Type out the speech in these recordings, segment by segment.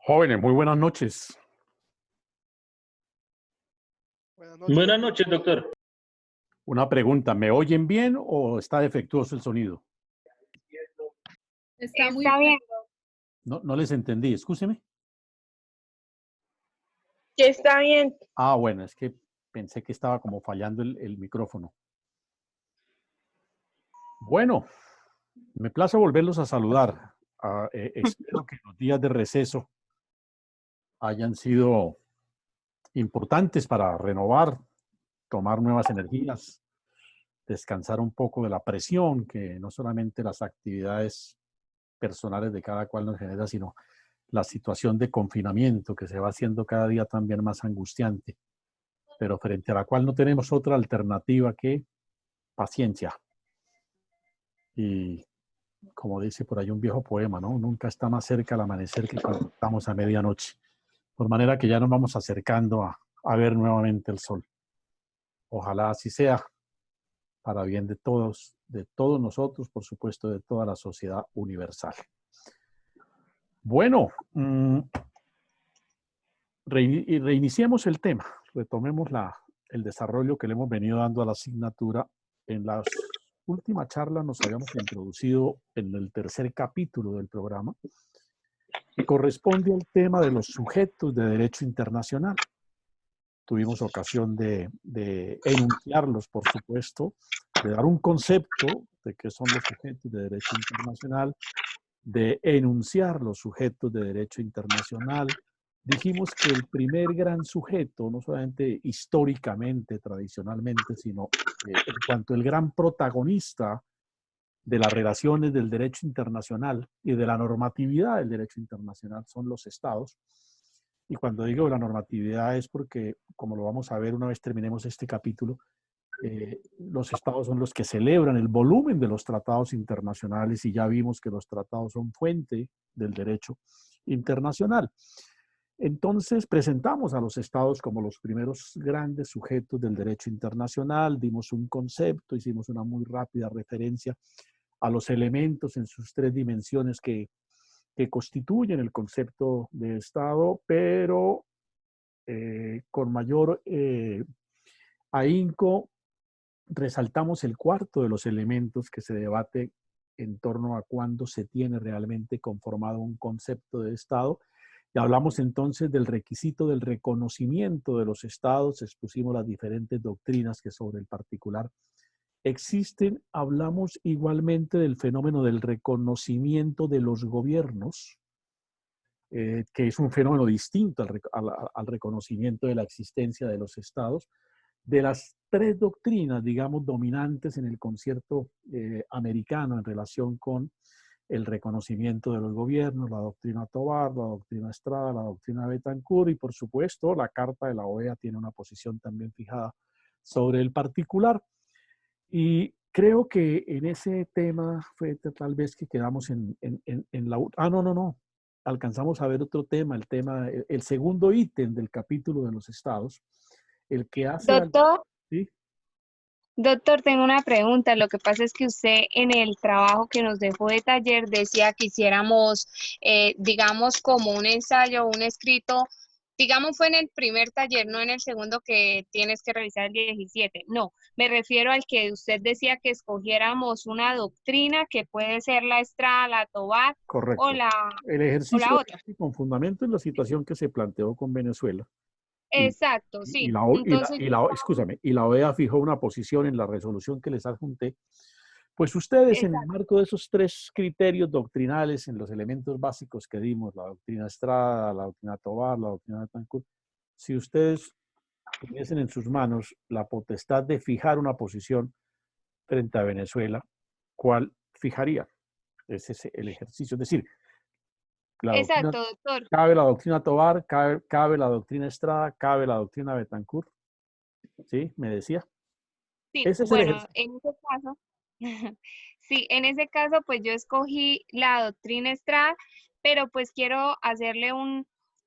Jóvenes, muy buenas noches. Buenas noches, doctor. Una pregunta, ¿me oyen bien o está defectuoso el sonido? Está muy bien. No les entendí, escúcheme. Que está bien. Ah, bueno, es que pensé que estaba como fallando el micrófono. Bueno, me place volverlos a saludar. Espero que los días de receso hayan sido importantes para renovar, tomar nuevas energías, descansar un poco de la presión que no solamente las actividades personales de cada cual nos genera, sino la situación de confinamiento que se va haciendo cada día también más angustiante, pero frente a la cual no tenemos otra alternativa que paciencia. Y como dice por ahí un viejo poema, ¿no? Nunca está más cerca el amanecer que cuando estamos a medianoche. Por manera que ya nos vamos acercando a ver nuevamente el sol. Ojalá así sea, para bien de todos nosotros, por supuesto, de toda la sociedad universal. Bueno, reiniciemos el tema, retomemos el desarrollo que le hemos venido dando a la asignatura. En la última charla nos habíamos introducido en el tercer capítulo del programa, que corresponde al tema de los sujetos de derecho internacional. Tuvimos ocasión de enunciarlos, por supuesto, de dar un concepto de qué son los sujetos de derecho internacional, de enunciar los sujetos de derecho internacional. Dijimos que el primer gran sujeto, no solamente históricamente, tradicionalmente, sino en cuanto el gran protagonista de las relaciones del derecho internacional y de la normatividad del derecho internacional son los estados. Y cuando digo la normatividad es porque, como lo vamos a ver una vez terminemos este capítulo, los estados son los que celebran el volumen de los tratados internacionales y ya vimos que los tratados son fuente del derecho internacional. Entonces presentamos a los estados como los primeros grandes sujetos del derecho internacional, dimos un concepto, hicimos una muy rápida referencia a los elementos en sus tres dimensiones que constituyen el concepto de estado, pero con mayor ahínco resaltamos el cuarto de los elementos que se debate en torno a cuándo se tiene realmente conformado un concepto de Estado. Y hablamos entonces del requisito del reconocimiento de los Estados, expusimos las diferentes doctrinas que sobre el particular existen. Hablamos igualmente del fenómeno del reconocimiento de los gobiernos, que es un fenómeno distinto al reconocimiento de la existencia de los Estados. De las tres doctrinas, digamos, dominantes en el concierto americano en relación con el reconocimiento de los gobiernos, la doctrina Tovar, la doctrina Estrada, la doctrina Betancourt y, por supuesto, la Carta de la OEA tiene una posición también fijada sobre el particular. Y creo que en ese tema fue tal vez que quedamos en la... Ah, no. Alcanzamos a ver otro tema, el segundo ítem del capítulo de los estados, el que hace... Doctor, ¿sí? Doctor, tengo una pregunta. Lo que pasa es que usted en el trabajo que nos dejó de taller decía que hiciéramos, digamos, como un ensayo, un escrito digamos fue en el primer taller, no en el segundo que tienes que revisar el 17. No, me refiero al que usted decía que escogiéramos una doctrina que puede ser la Estrada, la Tobar o Correcto. la, El o la ejercicio otra. con fundamento en la situación que se planteó con Venezuela. Y, Exacto, y sí. la, Entonces yo estaba, escúchame, y la OEA fijó una posición en la resolución que les adjunté. Pues ustedes, en el exacto, marco de esos tres criterios doctrinales, en los elementos básicos que dimos, la doctrina Estrada, la doctrina Tobar, la doctrina Betancourt, si ustedes tuviesen en sus manos la potestad de fijar una posición frente a Venezuela, ¿cuál fijaría? Ese es el ejercicio. Es decir, la doctrina, exacto, doctor. cabe la doctrina Tobar, cabe la doctrina Estrada, cabe la doctrina Betancourt. ¿Sí? Me decía. Sí, Ese es el bueno, ejercicio. en ese caso, sí, en ese caso, pues yo escogí la doctrina Estrada, pero pues quiero hacerle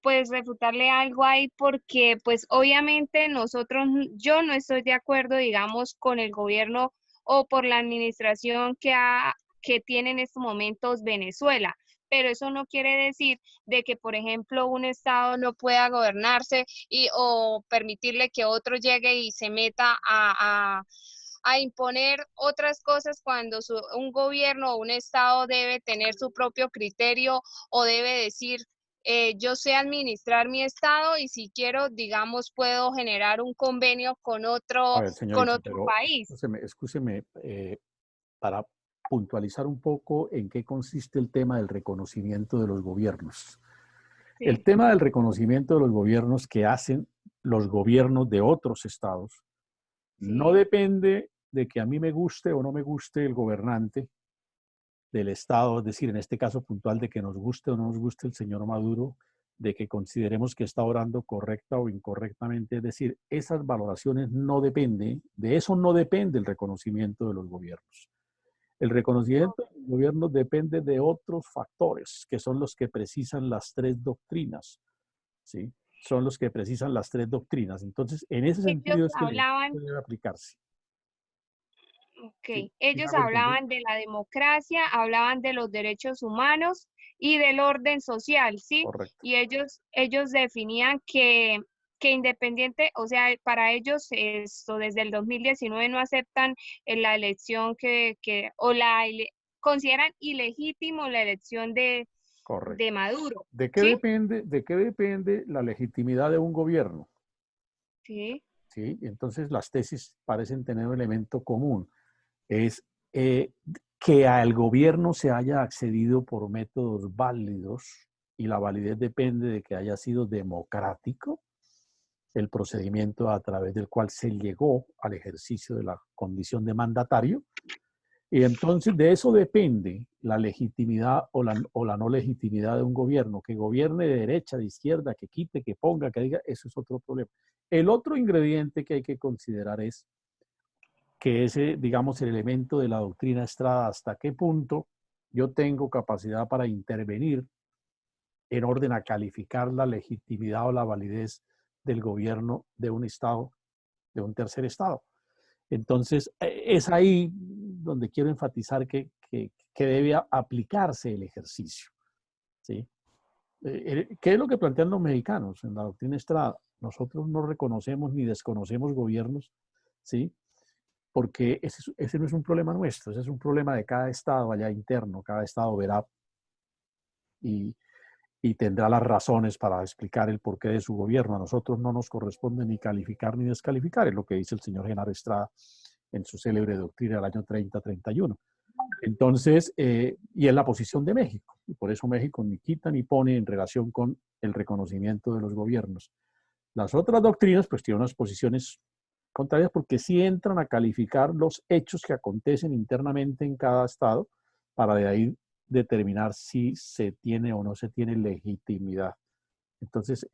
pues refutarle algo ahí porque pues obviamente nosotros, yo no estoy de acuerdo, digamos, con el gobierno o por la administración que tiene en estos momentos Venezuela. Pero eso no quiere decir de que, por ejemplo, un estado no pueda gobernarse o permitirle que otro llegue y se meta a imponer otras cosas cuando un gobierno o un estado debe tener su propio criterio o debe decir, yo sé administrar mi estado y si quiero, digamos, puedo generar un convenio A ver, con señorita, otro pero país. escúcheme, para puntualizar un poco en qué consiste el tema del reconocimiento de los gobiernos. El Sí, tema del reconocimiento de los gobiernos que hacen los gobiernos de otros estados no sí, depende de que a mí me guste o no me guste el gobernante del estado, es decir, en este caso puntual de que nos guste o no nos guste el señor Maduro, de que consideremos que está obrando correcta o incorrectamente, es decir, esas valoraciones no dependen, de eso no depende el reconocimiento de los gobiernos. El reconocimiento de los gobiernos depende de otros factores, que son los que precisan las tres doctrinas, ¿sí? Son los que precisan las tres doctrinas. Entonces, en ese ellos sentido es que el hablaban. debe aplicarse. ¿Sí? Ok, ¿Sí me ellos hago entender? hablaban de la democracia, hablaban de los derechos humanos y del orden social, ¿sí? Correcto. Y ellos definían que independiente, o sea, para ellos esto desde el 2019 no aceptan la elección consideran ilegítimo la elección de Correcto. Maduro, ¿sí? De qué depende la legitimidad de un gobierno? Sí, ¿Sí? Entonces las tesis parecen tener un elemento común. Es eh, que al gobierno se haya accedido por métodos válidos y la validez depende de que haya sido democrático el procedimiento a través del cual se llegó al ejercicio de la condición de mandatario. Y entonces de eso depende la legitimidad o la no legitimidad de un gobierno, que gobierne de derecha, de izquierda, que quite, que ponga, que diga, eso es otro problema. El otro ingrediente que hay que considerar es que ese, digamos, el elemento de la doctrina Estrada, hasta qué punto yo tengo capacidad para intervenir en orden a calificar la legitimidad o la validez del gobierno de un Estado, de un tercer Estado. Entonces, es ahí donde quiero enfatizar que debe aplicarse el ejercicio. ¿Sí? ¿Qué es lo que plantean los mexicanos en la doctrina Estrada? Nosotros no reconocemos ni desconocemos gobiernos, ¿sí? Porque ese no es un problema nuestro, ese es un problema de cada estado allá interno, cada estado verá y, y tendrá las razones para explicar el porqué de su gobierno. A nosotros no nos corresponde ni calificar ni descalificar, es lo que dice el señor Genaro Estrada en su célebre doctrina del año 30-31. Entonces, y es la posición de México, y por eso México ni quita ni pone en relación con el reconocimiento de los gobiernos. Las otras doctrinas pues tienen unas posiciones contrarias porque sí entran a calificar los hechos que acontecen internamente en cada estado para de ahí determinar si se tiene o no se tiene legitimidad. Entonces,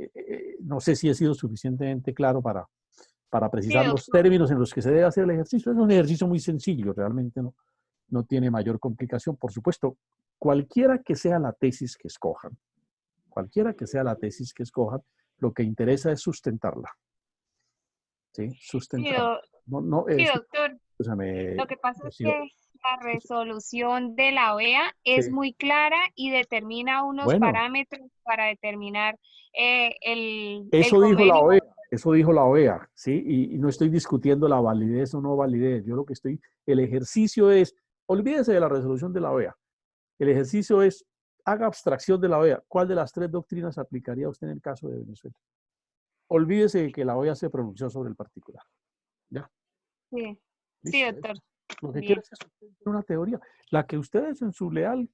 no sé si he sido suficientemente claro para sí, precisar los doctor. términos en los que se debe hacer el ejercicio. Es un ejercicio muy sencillo, realmente no tiene mayor complicación. Por supuesto, cualquiera que sea la tesis que escojan, cualquiera que sea la tesis que escojan, lo que interesa es sustentarla. ¿Sí? Sí, Sustentarla. No, no, sí, doctor. escúchame, Lo que pasa es que Rocío, la resolución de la OEA es Sí. muy clara y determina unos Bueno, parámetros para determinar el eso dijo la convenio. OEA, eso dijo la OEA, ¿sí? Y no estoy discutiendo la validez o no validez. Yo lo que estoy, el ejercicio es, olvídese de la resolución de la OEA. El ejercicio es, haga abstracción de la OEA. ¿Cuál de las tres doctrinas aplicaría usted en el caso de Venezuela? Olvídese de que la OEA se pronunció sobre el particular. ¿Ya? Sí, sí, Listo. doctor. Lo que quiero Bien. es que usted tenga una teoría, la que ustedes en su leal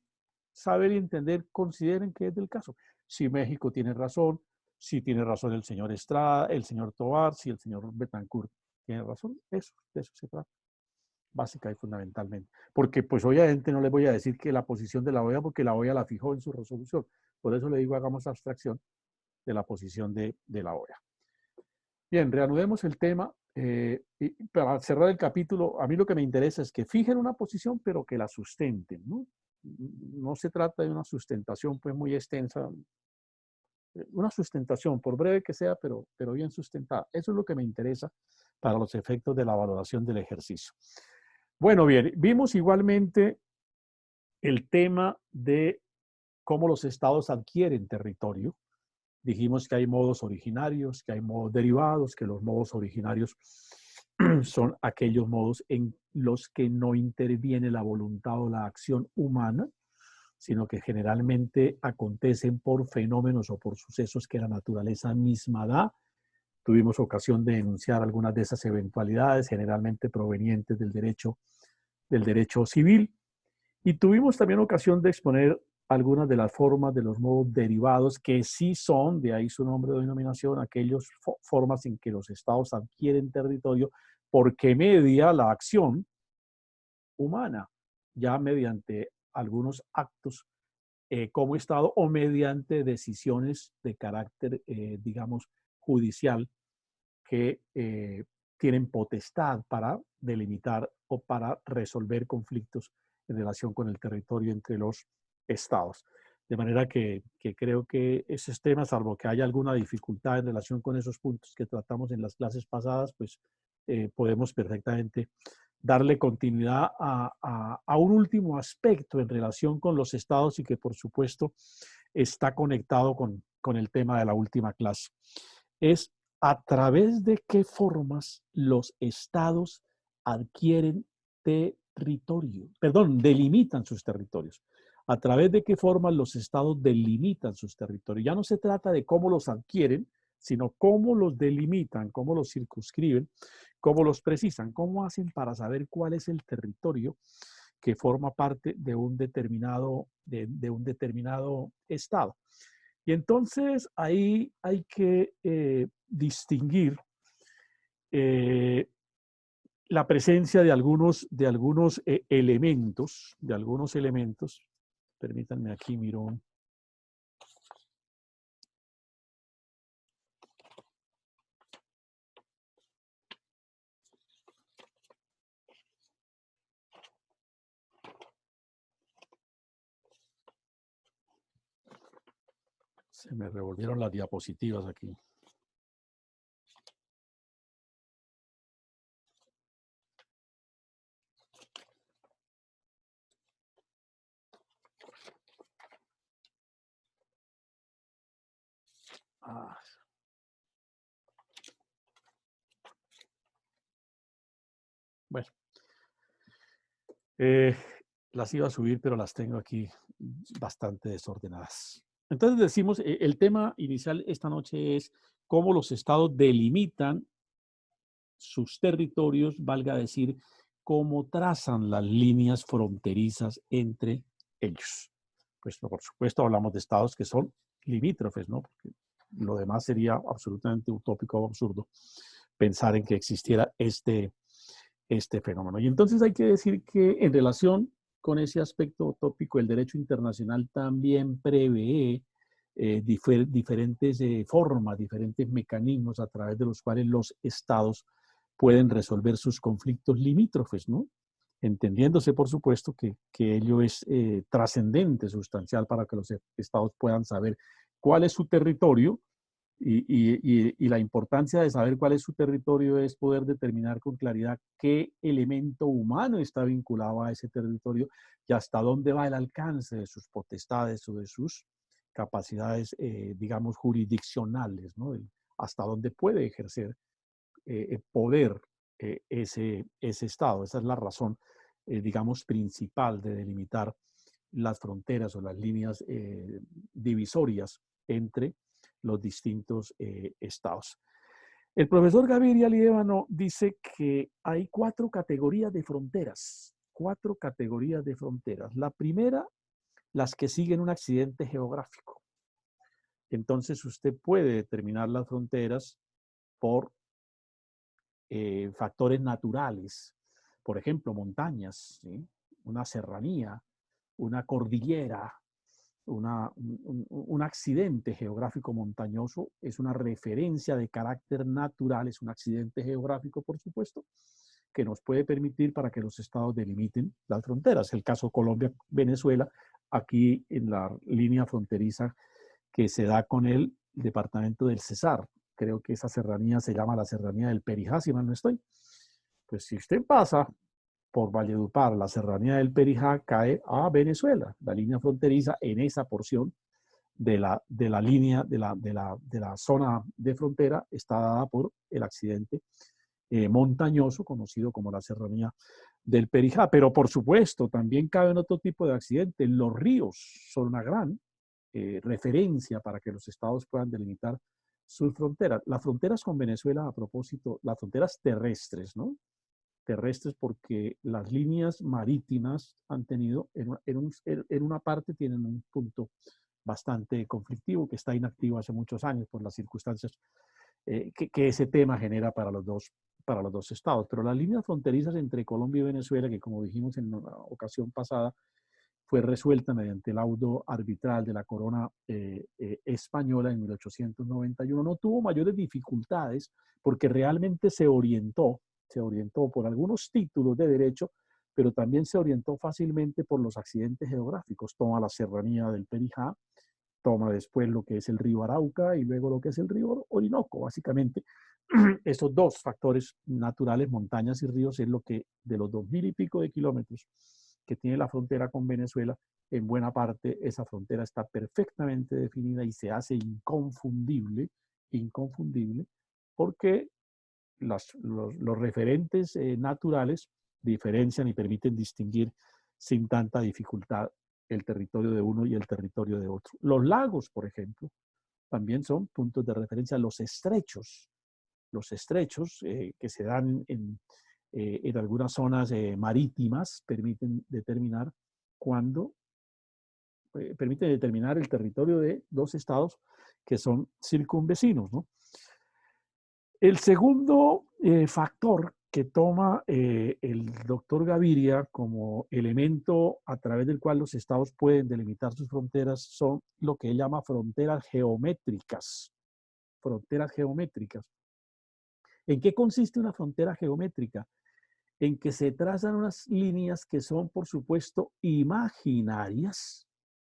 saber y entender consideren que es del caso. Si México tiene razón, si tiene razón el señor Estrada, el señor Tovar, si el señor Betancourt tiene razón, eso, de eso se trata, básica y fundamentalmente. Porque pues obviamente no les voy a decir que la posición de la OEA, porque la OEA la fijó en su resolución. Por eso le digo, hagamos abstracción de la posición de la OEA. Bien, reanudemos el tema. Y para cerrar el capítulo, a mí lo que me interesa es que fijen una posición, pero que la sustenten, ¿no? No se trata de una sustentación pues muy extensa, una sustentación, por breve que sea, pero bien sustentada. Eso es lo que me interesa para los efectos de la valoración del ejercicio. Bueno, bien, vimos igualmente el tema de cómo los estados adquieren territorio. Dijimos que hay modos originarios, que hay modos derivados, que los modos originarios son aquellos modos en los que no interviene la voluntad o la acción humana, sino que generalmente acontecen por fenómenos o por sucesos que la naturaleza misma da. Tuvimos ocasión de enunciar algunas de esas eventualidades, generalmente provenientes del derecho civil, y tuvimos también ocasión de exponer algunas de las formas de los modos derivados que sí son, de ahí su nombre de denominación, aquellas formas en que los estados adquieren territorio porque media la acción humana, ya mediante algunos actos como Estado o mediante decisiones de carácter, digamos, judicial que tienen potestad para delimitar o para resolver conflictos en relación con el territorio entre los estados. De manera que creo que esos temas, salvo que haya alguna dificultad en relación con esos puntos que tratamos en las clases pasadas, pues podemos perfectamente darle continuidad a un último aspecto en relación con los estados y que por supuesto está conectado con el tema de la última clase. Es a través de qué formas los estados adquieren territorio, perdón, delimitan sus territorios. A través de qué formas los estados delimitan sus territorios. Ya no se trata de cómo los adquieren, sino cómo los delimitan, cómo los circunscriben, cómo los precisan, cómo hacen para saber cuál es el territorio que forma parte de un determinado estado. Y entonces ahí hay que distinguir la presencia de algunos elementos, permítanme aquí, miro. Se me revolvieron las diapositivas aquí. Ah. Bueno, las iba a subir, pero las tengo aquí bastante desordenadas. Entonces decimos, el tema inicial esta noche es cómo los estados delimitan sus territorios, valga decir, cómo trazan las líneas fronterizas entre ellos. Pues por supuesto hablamos de estados que son limítrofes, ¿no? Porque lo demás sería absolutamente utópico o absurdo pensar en que existiera este fenómeno. Y entonces hay que decir que en relación con ese aspecto utópico, el derecho internacional también prevé diferentes formas, diferentes mecanismos a través de los cuales los estados pueden resolver sus conflictos limítrofes, ¿no? Entendiéndose, por supuesto, que ello es trascendente, sustancial, para que los estados puedan saber cuál es su territorio Y la importancia de saber cuál es su territorio es poder determinar con claridad qué elemento humano está vinculado a ese territorio y hasta dónde va el alcance de sus potestades o de sus capacidades, digamos, jurisdiccionales, ¿no? Hasta dónde puede ejercer poder ese Estado. Esa es la razón, digamos, principal de delimitar las fronteras o las líneas divisorias entre los distintos estados. El profesor Gaviria Liévano dice que hay 4 categorías de fronteras. 4 categorías de fronteras. La primera, las que siguen un accidente geográfico. Entonces usted puede determinar las fronteras por factores naturales. Por ejemplo, montañas, ¿sí? Una serranía, una cordillera, un accidente geográfico montañoso es una referencia de carácter natural, es un accidente geográfico, por supuesto, que nos puede permitir para que los estados delimiten las fronteras. El caso Colombia-Venezuela, aquí en la línea fronteriza que se da con el departamento del Cesar. Creo que esa serranía se llama la serranía del Perijá, si mal no estoy. Pues si usted pasa por Valledupar, la serranía del Perijá cae a Venezuela. La línea fronteriza en esa porción de la línea, de la zona de frontera, está dada por el accidente montañoso, conocido como la serranía del Perijá. Pero por supuesto, también caben otro tipo de accidentes. Los ríos son una gran referencia para que los estados puedan delimitar sus fronteras. Las fronteras con Venezuela, a propósito, las fronteras terrestres, ¿no? Terrestres porque las líneas marítimas han tenido, en una parte tienen un punto bastante conflictivo que está inactivo hace muchos años por las circunstancias que ese tema genera para los dos estados. Pero las líneas fronterizas entre Colombia y Venezuela, que como dijimos en una ocasión pasada, fue resuelta mediante el laudo arbitral de la corona española en 1891, no tuvo mayores dificultades porque realmente se orientó por algunos títulos de derecho, pero también se orientó fácilmente por los accidentes geográficos. Toma la serranía del Perijá, toma después lo que es el río Arauca y luego lo que es el río Orinoco. Básicamente, esos dos factores naturales, montañas y ríos, es lo que de los 2000 y pico de kilómetros que tiene la frontera con Venezuela, en buena parte esa frontera está perfectamente definida y se hace inconfundible, porque los referentes naturales diferencian y permiten distinguir sin tanta dificultad el territorio de uno y el territorio de otro. Los lagos, por ejemplo, también son puntos de referencia. Los estrechos que se dan en algunas zonas marítimas permiten determinar permite determinar el territorio de dos estados que son circunvecinos, ¿no? El segundo factor que toma el doctor Gaviria como elemento a través del cual los estados pueden delimitar sus fronteras son lo que él llama fronteras geométricas. Fronteras geométricas. ¿En qué consiste una frontera geométrica? En que se trazan unas líneas que son, por supuesto, imaginarias,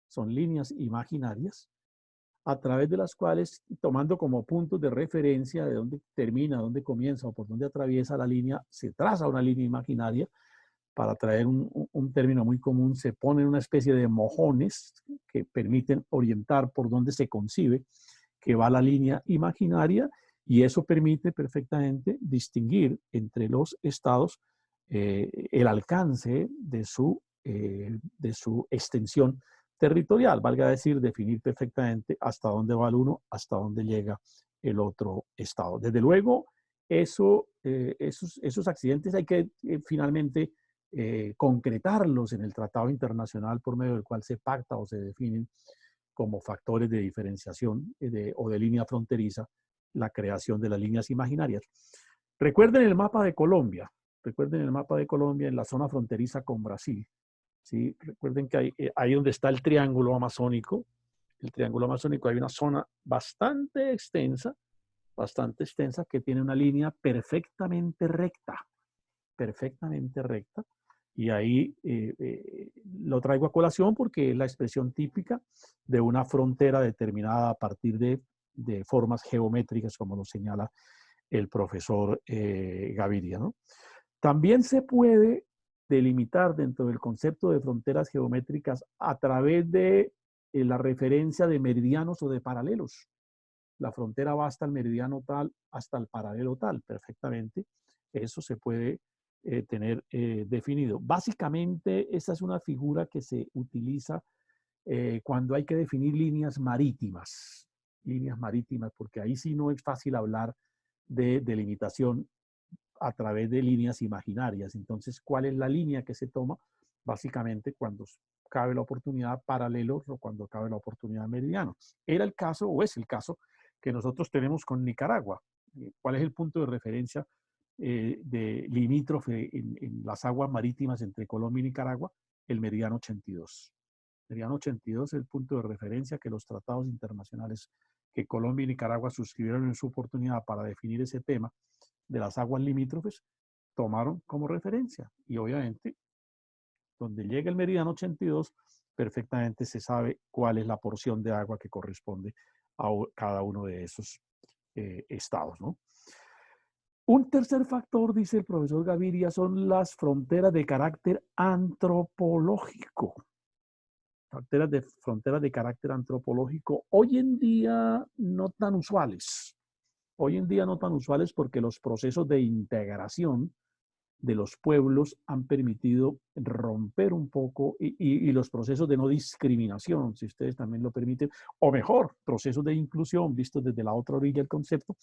son líneas imaginarias, a través de las cuales, tomando como puntos de referencia de dónde termina, dónde comienza o por dónde atraviesa la línea, se traza una línea imaginaria. Para traer un término muy común, se ponen una especie de mojones que permiten orientar por dónde se concibe que va la línea imaginaria, y eso permite perfectamente distinguir entre los estados el alcance de su extensión territorial, valga decir, definir perfectamente hasta dónde va el uno, hasta dónde llega el otro estado. Desde luego, esos accidentes hay que finalmente concretarlos en el tratado internacional por medio del cual se pacta o se definen como factores de diferenciación o de línea fronteriza la creación de las líneas imaginarias. Recuerden el mapa de Colombia en la zona fronteriza con Brasil. ¿Sí? Recuerden que ahí donde está el triángulo amazónico, hay una zona bastante extensa que tiene una línea perfectamente recta, y ahí lo traigo a colación porque es la expresión típica de una frontera determinada a partir de de formas geométricas, como lo señala el profesor Gaviria, ¿no? También se puede delimitar dentro del concepto de fronteras geométricas a través de la referencia de meridianos o de paralelos. La frontera va hasta el meridiano tal, hasta el paralelo tal, perfectamente. Eso se puede tener definido. Básicamente, esta es una figura que se utiliza cuando hay que definir líneas marítimas, porque ahí sí no es fácil hablar de delimitación a través de líneas imaginarias. Entonces, ¿cuál es la línea que se toma? Básicamente, cuando cabe la oportunidad paralelos o cuando cabe la oportunidad meridiano. Era el caso, o es el caso, que nosotros tenemos con Nicaragua. ¿Cuál es el punto de referencia de limítrofe en las aguas marítimas entre Colombia y Nicaragua? El meridiano 82. El meridiano 82 es el punto de referencia que los tratados internacionales que Colombia y Nicaragua suscribieron en su oportunidad para definir ese tema de las aguas limítrofes tomaron como referencia. Y obviamente, donde llega el meridiano 82, perfectamente se sabe cuál es la porción de agua que corresponde a cada uno de esos estados, ¿no? Un tercer factor, dice el profesor Gaviria, son las fronteras de carácter antropológico. Fronteras de carácter antropológico, hoy en día no tan usuales. Hoy en día no tan usuales porque los procesos de integración de los pueblos han permitido romper un poco y los procesos de no discriminación, si ustedes también lo permiten, o mejor, procesos de inclusión vistos desde la otra orilla del concepto,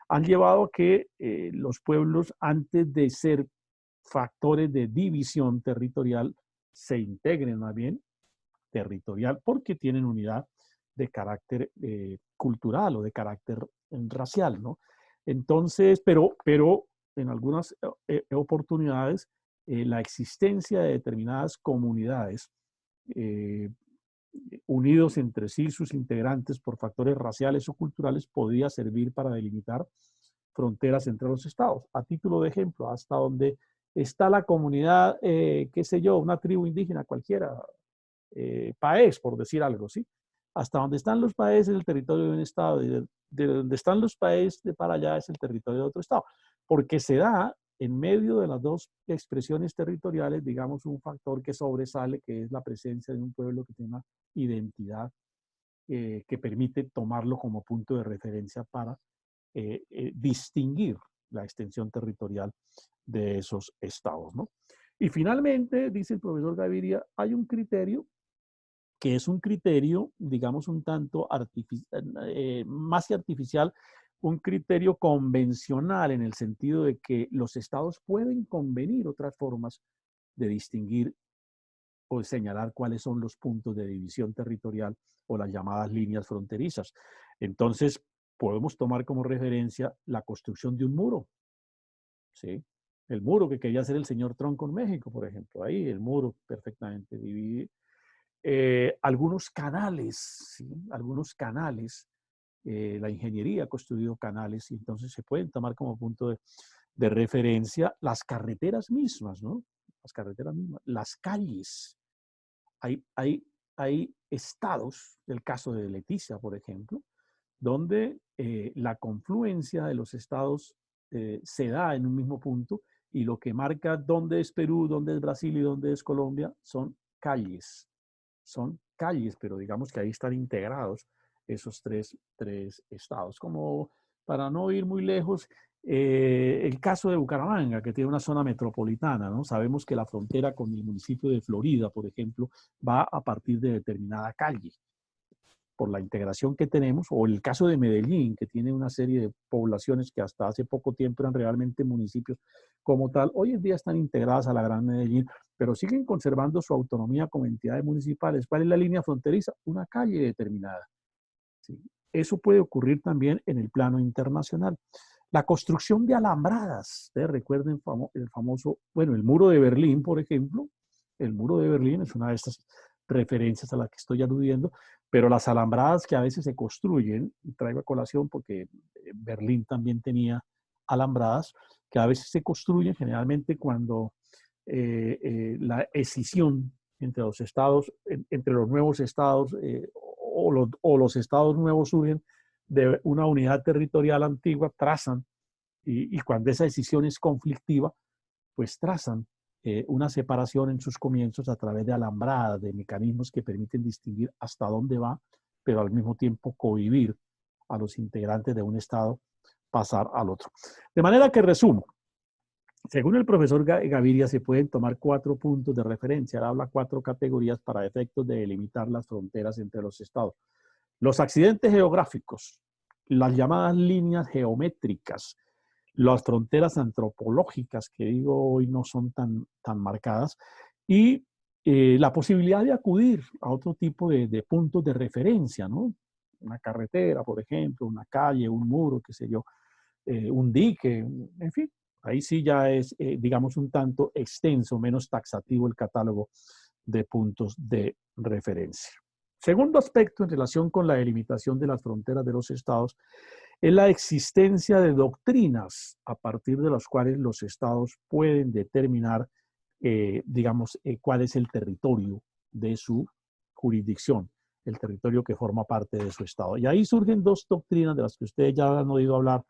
han llevado a que los pueblos, antes de ser factores de división territorial, se integren más bien territorial porque tienen unidad de carácter cultural o de carácter racial, ¿no? Entonces, pero en algunas oportunidades, la existencia de determinadas comunidades unidos entre sí, sus integrantes por factores raciales o culturales, podía servir para delimitar fronteras entre los estados. A título de ejemplo, hasta donde está la comunidad, qué sé yo, una tribu indígena cualquiera, país, por decir algo, ¿sí? Hasta donde están los países es el territorio de un estado y de donde están los países de para allá es el territorio de otro estado, porque se da en medio de las dos expresiones territoriales, digamos, un factor que sobresale, que es la presencia de un pueblo que tiene una identidad que permite tomarlo como punto de referencia para distinguir la extensión territorial de esos estados, ¿no? Y finalmente, dice el profesor Gaviria, hay un criterio que es un criterio, digamos, un tanto más que artificial, un criterio convencional en el sentido de que los estados pueden convenir otras formas de distinguir o de señalar cuáles son los puntos de división territorial o las llamadas líneas fronterizas. Entonces, podemos tomar como referencia la construcción de un muro, ¿sí? El muro que quería hacer el señor Trump con México, por ejemplo. Ahí el muro perfectamente divide. Algunos canales, ¿sí? Algunos canales, la ingeniería ha construido canales y entonces se pueden tomar como punto de referencia las carreteras mismas, ¿no? Las carreteras mismas, las calles. Hay estados, el caso de Leticia, por ejemplo, donde la confluencia de los estados se da en un mismo punto y lo que marca dónde es Perú, dónde es Brasil y dónde es Colombia son calles. Son calles, pero digamos que ahí están integrados esos tres estados. Como para no ir muy lejos, el caso de Bucaramanga, que tiene una zona metropolitana, ¿no? Sabemos que la frontera con el municipio de Florida, por ejemplo, va a partir de determinada calle por la integración que tenemos, o el caso de Medellín, que tiene una serie de poblaciones que hasta hace poco tiempo eran realmente municipios como tal, hoy en día están integradas a la Gran Medellín, pero siguen conservando su autonomía como entidades municipales. ¿Cuál es la línea fronteriza? Una calle determinada. ¿Sí? Eso puede ocurrir también en el plano internacional. La construcción de alambradas, ustedes recuerden el famoso, bueno, el muro de Berlín, por ejemplo, el muro de Berlín es una de estas referencias a las que estoy aludiendo, pero las alambradas que a veces se construyen, y traigo a colación porque Berlín también tenía alambradas, que a veces se construyen generalmente cuando la escisión entre los estados, entre los nuevos estados o los estados nuevos surgen de una unidad territorial antigua, trazan, y cuando esa decisión es conflictiva, pues trazan una separación en sus comienzos a través de alambradas, de mecanismos que permiten distinguir hasta dónde va, pero al mismo tiempo cohibir a los integrantes de un Estado pasar al otro. De manera que resumo, según el profesor Gaviria, se pueden tomar 4 puntos de referencia. Él habla 4 categorías para efectos de delimitar las fronteras entre los estados. Los accidentes geográficos, las llamadas líneas geométricas, las fronteras antropológicas, que digo hoy no son tan marcadas, y la posibilidad de acudir a otro tipo de puntos de referencia, ¿no? Una carretera, por ejemplo, una calle, un muro, qué sé yo, un dique, en fin. Ahí sí ya es, digamos, un tanto extenso, menos taxativo el catálogo de puntos de referencia. Segundo aspecto en relación con la delimitación de las fronteras de los estados es la existencia de doctrinas a partir de las cuales los estados pueden determinar, digamos, cuál es el territorio de su jurisdicción, el territorio que forma parte de su estado. Y ahí surgen 2 doctrinas de las que ustedes ya han oído hablar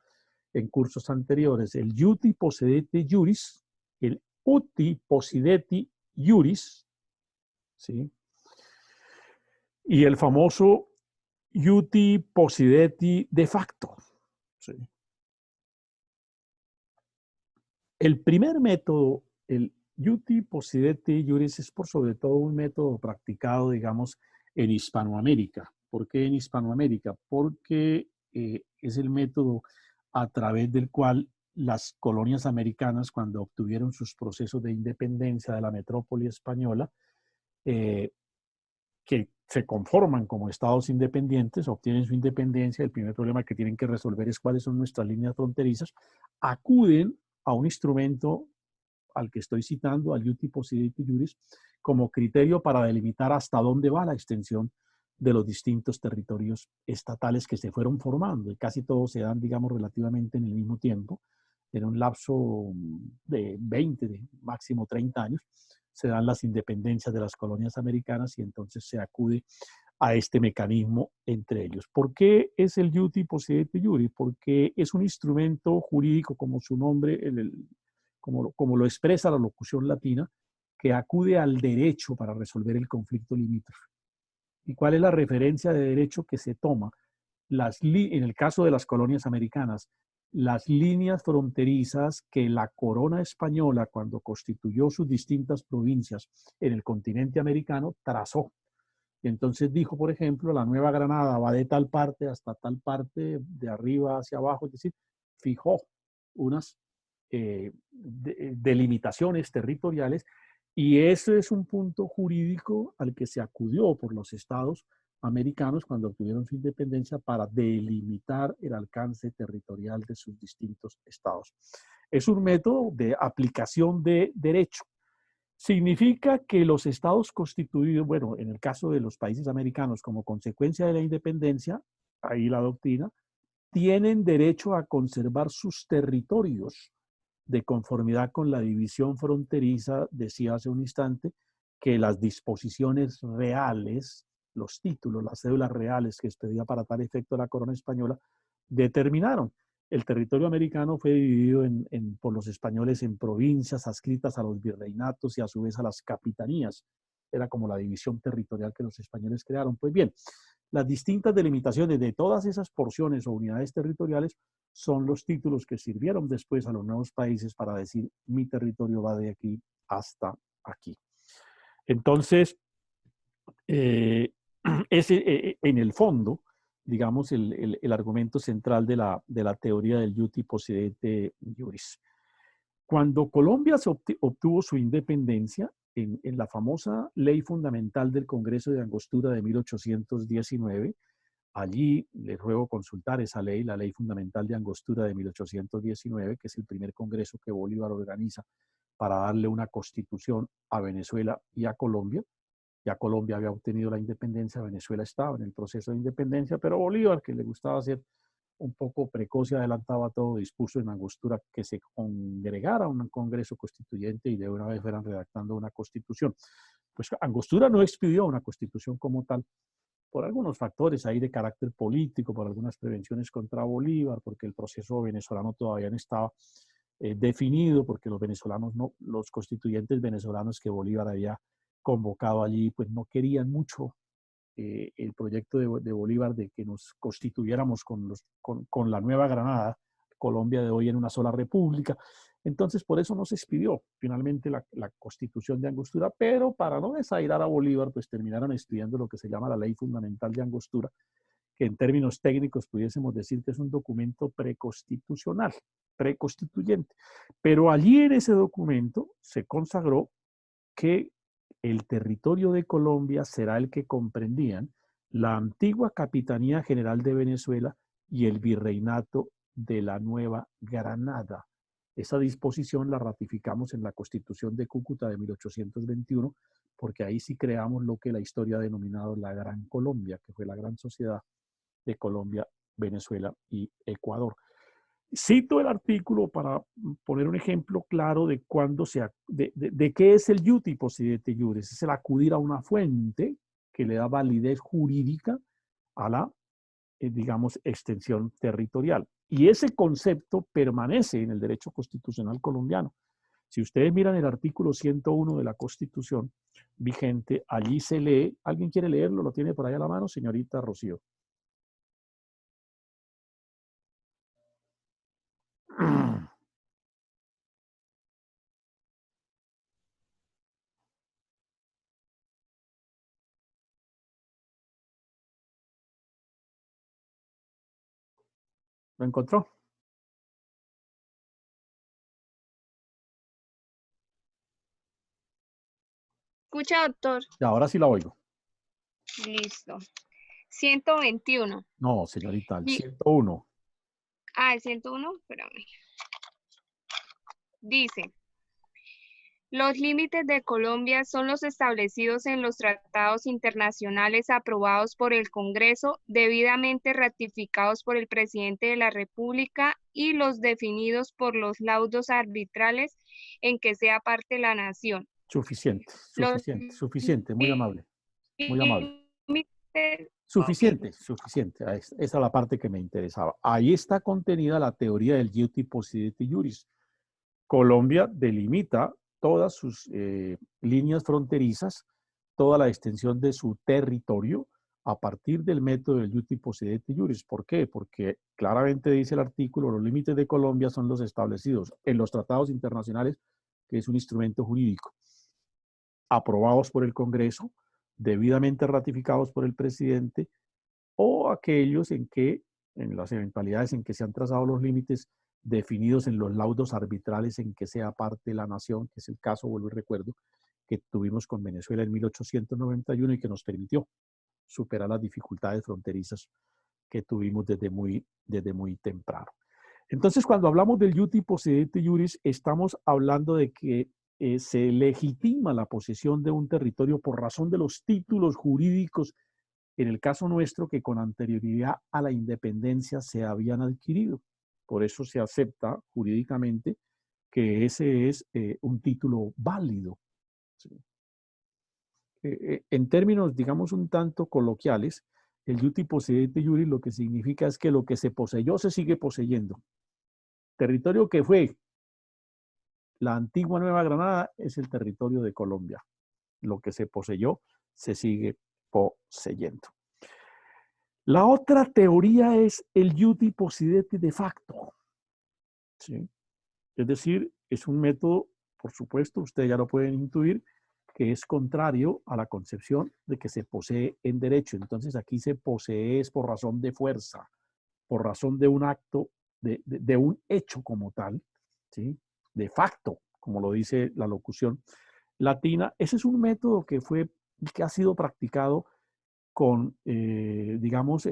en cursos anteriores, el iuti possidenti juris, el uti possidenti juris, ¿sí? Y el famoso iuti possidenti de facto. ¿Sí? El primer método, el iuti possidenti juris, es por sobre todo un método practicado, digamos, en Hispanoamérica. ¿Por qué en Hispanoamérica? Porque es el método a través del cual las colonias americanas, cuando obtuvieron sus procesos de independencia de la metrópoli española, que se conforman como estados independientes, obtienen su independencia, el primer problema que tienen que resolver es cuáles son nuestras líneas fronterizas, acuden a un instrumento al que estoy citando, al iuti possidenti juris, como criterio para delimitar hasta dónde va la extensión de los distintos territorios estatales que se fueron formando, y casi todos se dan, digamos, relativamente en el mismo tiempo, en un lapso de 20, de máximo 30 años, se dan las independencias de las colonias americanas y entonces se acude a este mecanismo entre ellos. ¿Por qué es el iuti possidenti juris? Porque es un instrumento jurídico, como su nombre, como lo expresa la locución latina, que acude al derecho para resolver el conflicto limítrofe. ¿Y cuál es la referencia de derecho que se toma? En el caso de las colonias americanas, las líneas fronterizas que la corona española, cuando constituyó sus distintas provincias en el continente americano, trazó. Y entonces dijo, por ejemplo, la Nueva Granada va de tal parte hasta tal parte, de arriba hacia abajo, es decir, fijó unas delimitaciones territoriales, y ese es un punto jurídico al que se acudió por los estados americanos cuando obtuvieron su independencia para delimitar el alcance territorial de sus distintos estados. Es un método de aplicación de derecho. Significa que los estados constituidos, bueno, en el caso de los países americanos, como consecuencia de la independencia, ahí la doctrina, tienen derecho a conservar sus territorios de conformidad con la división fronteriza, decía hace un instante, que las disposiciones reales, los títulos, las cédulas reales que expedía para tal efecto la corona española, determinaron. El territorio americano fue dividido por los españoles en provincias adscritas a los virreinatos y a su vez a las capitanías. Era como la división territorial que los españoles crearon. Pues bien, las distintas delimitaciones de todas esas porciones o unidades territoriales son los títulos que sirvieron después a los nuevos países para decir mi territorio va de aquí hasta aquí. Entonces, en el fondo, digamos, el argumento central de la teoría del iuti possidenti juris. Cuando Colombia obtuvo su independencia, en la famosa ley fundamental del Congreso de Angostura de 1819, allí les ruego consultar esa ley, la Ley Fundamental de Angostura de 1819, que es el primer congreso que Bolívar organiza para darle una constitución a Venezuela y a Colombia. Ya Colombia había obtenido la independencia, Venezuela estaba en el proceso de independencia, pero Bolívar, que le gustaba ser un poco precoz y adelantaba todo, dispuso en Angostura que se congregara un congreso constituyente y de una vez fueran redactando una constitución. Pues Angostura no expidió una constitución como tal, por algunos factores ahí de carácter político, por algunas prevenciones contra Bolívar, porque el proceso venezolano todavía no estaba definido, porque los venezolanos, no, los constituyentes venezolanos que Bolívar había convocado allí, pues no querían mucho el proyecto de Bolívar de que nos constituyéramos con la Nueva Granada, Colombia de hoy, en una sola república. Entonces, por eso no se expidió finalmente la Constitución de Angostura, pero para no desairar a Bolívar, pues terminaron expidiendo lo que se llama la Ley Fundamental de Angostura, que en términos técnicos pudiésemos decir que es un documento preconstitucional, preconstituyente. Pero allí en ese documento se consagró que el territorio de Colombia será el que comprendían la antigua Capitanía General de Venezuela y el Virreinato de la Nueva Granada. Esa disposición la ratificamos en la Constitución de Cúcuta de 1821, porque ahí sí creamos lo que la historia ha denominado la Gran Colombia, que fue la gran sociedad de Colombia, Venezuela y Ecuador. Cito el artículo para poner un ejemplo claro de cuándo de qué es el iuti possidetis iuris. Es el acudir a una fuente que le da validez jurídica a la, digamos, extensión territorial. Y ese concepto permanece en el derecho constitucional colombiano. Si ustedes miran el artículo 101 de la Constitución vigente, allí se lee, ¿alguien quiere leerlo? ¿Lo tiene por ahí a la mano, señorita Rocío? ¿Lo encontró? Escucha, doctor. Y ahora sí la oigo. Listo. 121. No, señorita, el Y, 101. el 101, espérame. Dice, los límites de Colombia son los establecidos en los tratados internacionales aprobados por el Congreso, debidamente ratificados por el presidente de la República y los definidos por los laudos arbitrales en que sea parte la nación. Suficiente, Los suficiente, muy amable, muy amable. límites, Suficiente, suficiente. Esa es la parte que me interesaba. Ahí está contenida la teoría del iuti possidetis iuris. Colombia delimita todas sus líneas fronterizas, toda la extensión de su territorio a partir del método del iuti possidetis iuris. ¿Por qué? Porque claramente dice el artículo, los límites de Colombia son los establecidos en los tratados internacionales, que es un instrumento jurídico, aprobados por el Congreso, debidamente ratificados por el presidente, o aquellos en que, en las eventualidades en que se han trazado los límites definidos en los laudos arbitrales en que sea parte la nación, que es el caso, vuelvo y recuerdo, que tuvimos con Venezuela en 1891 y que nos permitió superar las dificultades fronterizas que tuvimos desde muy temprano. Entonces, cuando hablamos del iuti possidetis iuris, estamos hablando de que se legitima la posesión de un territorio por razón de los títulos jurídicos, en el caso nuestro, que con anterioridad a la independencia se habían adquirido. Por eso se acepta jurídicamente que ese es un título válido. ¿Sí? En términos, digamos, un tanto coloquiales, el iuti possidetis iuris lo que significa es que lo que se poseyó se sigue poseyendo. Territorio que fue la antigua Nueva Granada es el territorio de Colombia. Lo que se poseyó se sigue poseyendo. La otra teoría es el iuti possidetis de facto. ¿Sí? Es decir, es un método, por supuesto, ustedes ya lo pueden intuir, que es contrario a la concepción de que se posee en derecho. Entonces aquí se posee es por razón de fuerza, por razón de un acto, de un hecho como tal, ¿sí? De facto, como lo dice la locución latina. Ese es un método que ha sido practicado con, digamos,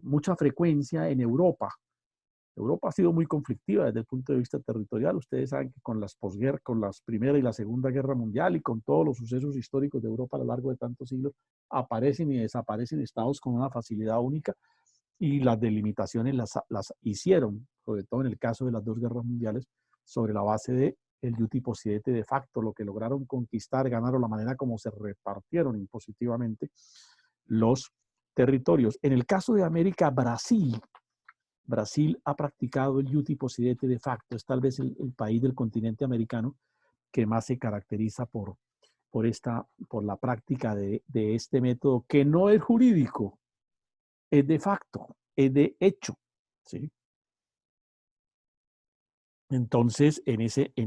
mucha frecuencia en Europa. Europa ha sido muy conflictiva desde el punto de vista territorial. Ustedes saben que con las posguerras, con la Primera y la Segunda Guerra Mundial y con todos los sucesos históricos de Europa a lo largo de tantos siglos, aparecen y desaparecen estados con una facilidad única y las delimitaciones las hicieron, sobre todo en el caso de las dos guerras mundiales, sobre la base de el iuti possidetis de facto, lo que lograron conquistar, ganaron la manera como se repartieron impositivamente los territorios. En el caso de América, Brasil ha practicado el iuti possidetis de facto. Es tal vez el país del continente americano que más se caracteriza por la práctica de este método, que no es jurídico, es de facto, es de hecho, ¿sí? Entonces, en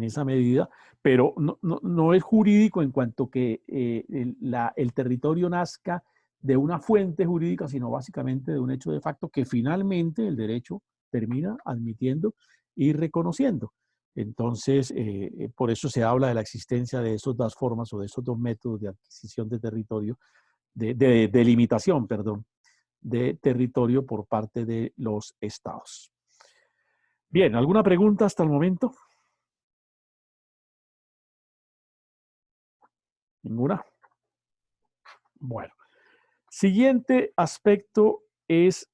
esa medida, pero no es jurídico en cuanto que el territorio nazca de una fuente jurídica, sino básicamente de un hecho de facto que finalmente el derecho termina admitiendo y reconociendo. Entonces, por eso se habla de la existencia de esas dos formas o de esos dos métodos de adquisición de territorio, de delimitación, perdón, de territorio por parte de los estados. Bien, ¿alguna pregunta hasta el momento? ¿Ninguna? Bueno, siguiente aspecto es,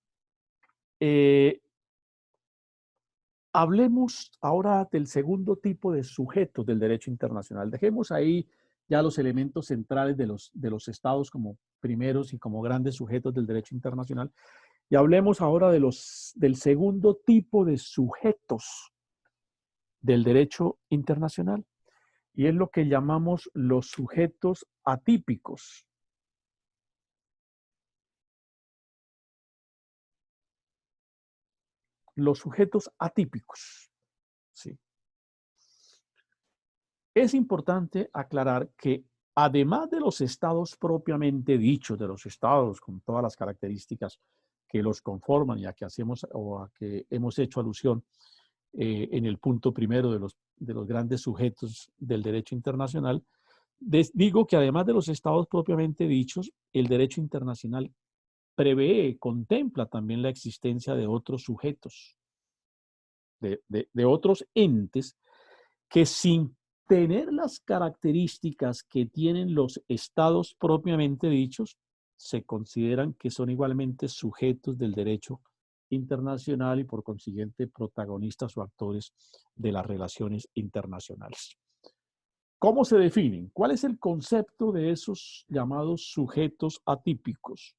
hablemos ahora del segundo tipo de sujetos del derecho internacional. Dejemos ahí ya los elementos centrales de los estados como primeros y como grandes sujetos del derecho internacional y hablemos ahora del segundo tipo de sujetos del derecho internacional. Y es lo que llamamos los sujetos atípicos. Los sujetos atípicos. Sí. Es importante aclarar que además de los estados propiamente dichos, de los estados con todas las características que los conforman y a que hacemos o a que hemos hecho alusión en el punto primero de los grandes sujetos del derecho internacional, digo que además de los estados propiamente dichos, el derecho internacional prevé, contempla también la existencia de otros sujetos, de otros entes que sin tener las características que tienen los estados propiamente dichos, se consideran que son igualmente sujetos del derecho internacional y por consiguiente protagonistas o actores de las relaciones internacionales. ¿Cómo se definen? ¿Cuál es el concepto de esos llamados sujetos atípicos?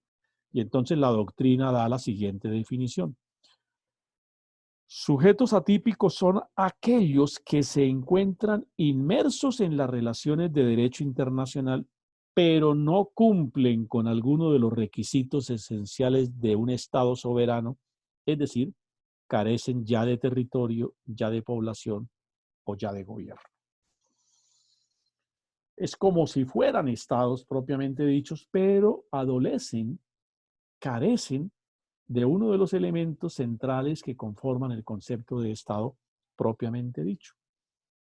Y entonces la doctrina da la siguiente definición. Sujetos atípicos son aquellos que se encuentran inmersos en las relaciones de derecho internacional, pero no cumplen con alguno de los requisitos esenciales de un Estado soberano, es decir, carecen ya de territorio, ya de población o ya de gobierno. Es como si fueran estados propiamente dichos, pero adolecen, carecen de uno de los elementos centrales que conforman el concepto de estado propiamente dicho.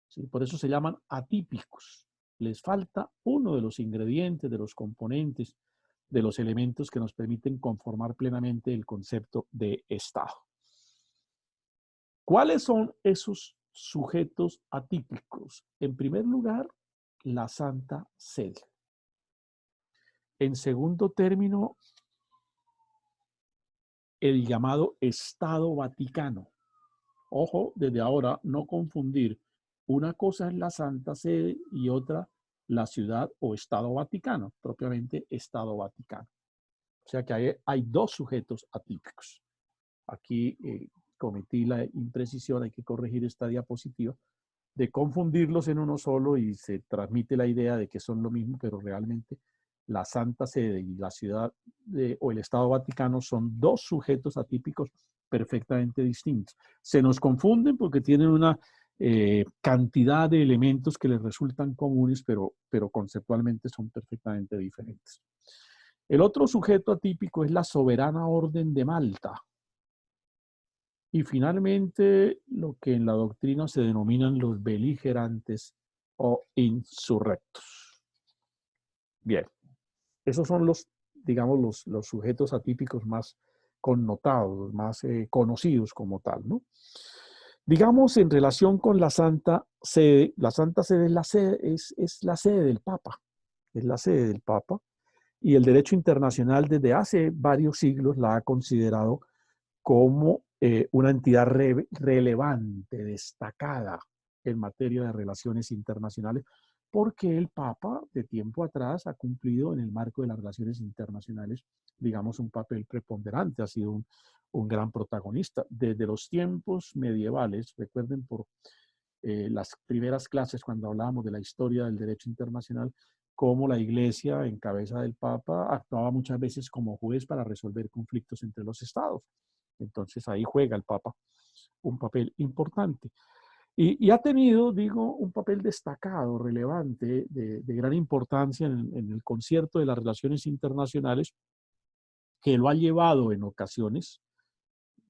¿Sí? Por eso se llaman atípicos. Les falta uno de los ingredientes, de los componentes, de los elementos que nos permiten conformar plenamente el concepto de estado. ¿Cuáles son esos sujetos atípicos? En primer lugar, la Santa Sede. En segundo término, el llamado Estado Vaticano. Ojo, desde ahora no confundir. Una cosa es la Santa Sede y otra la ciudad o Estado Vaticano, propiamente Estado Vaticano. O sea que hay dos sujetos atípicos. Aquí cometí la imprecisión, hay que corregir esta diapositiva, de confundirlos en uno solo y se transmite la idea de que son lo mismo, pero realmente la Santa Sede y la ciudad o el Estado Vaticano son dos sujetos atípicos perfectamente distintos. Se nos confunden porque tienen una cantidad de elementos que les resultan comunes, pero conceptualmente son perfectamente diferentes. El otro sujeto atípico es la Soberana Orden de Malta. Y finalmente, lo que en la doctrina se denominan los beligerantes o insurrectos. Bien, esos son digamos, los sujetos atípicos más connotados, más conocidos como tal, ¿no? Digamos, en relación con la Santa Sede es la sede del Papa, es la sede del Papa, y el derecho internacional desde hace varios siglos la ha considerado como una entidad relevante, destacada en materia de relaciones internacionales, porque el Papa de tiempo atrás ha cumplido en el marco de las relaciones internacionales, digamos, un papel preponderante, ha sido un gran protagonista. Desde los tiempos medievales, recuerden por las primeras clases cuando hablábamos de la historia del derecho internacional, cómo la Iglesia, en cabeza del Papa, actuaba muchas veces como juez para resolver conflictos entre los estados. Entonces ahí juega el Papa un papel importante. Y ha tenido, digo, un papel destacado, relevante, de gran importancia en el concierto de las relaciones internacionales, que lo ha llevado en ocasiones,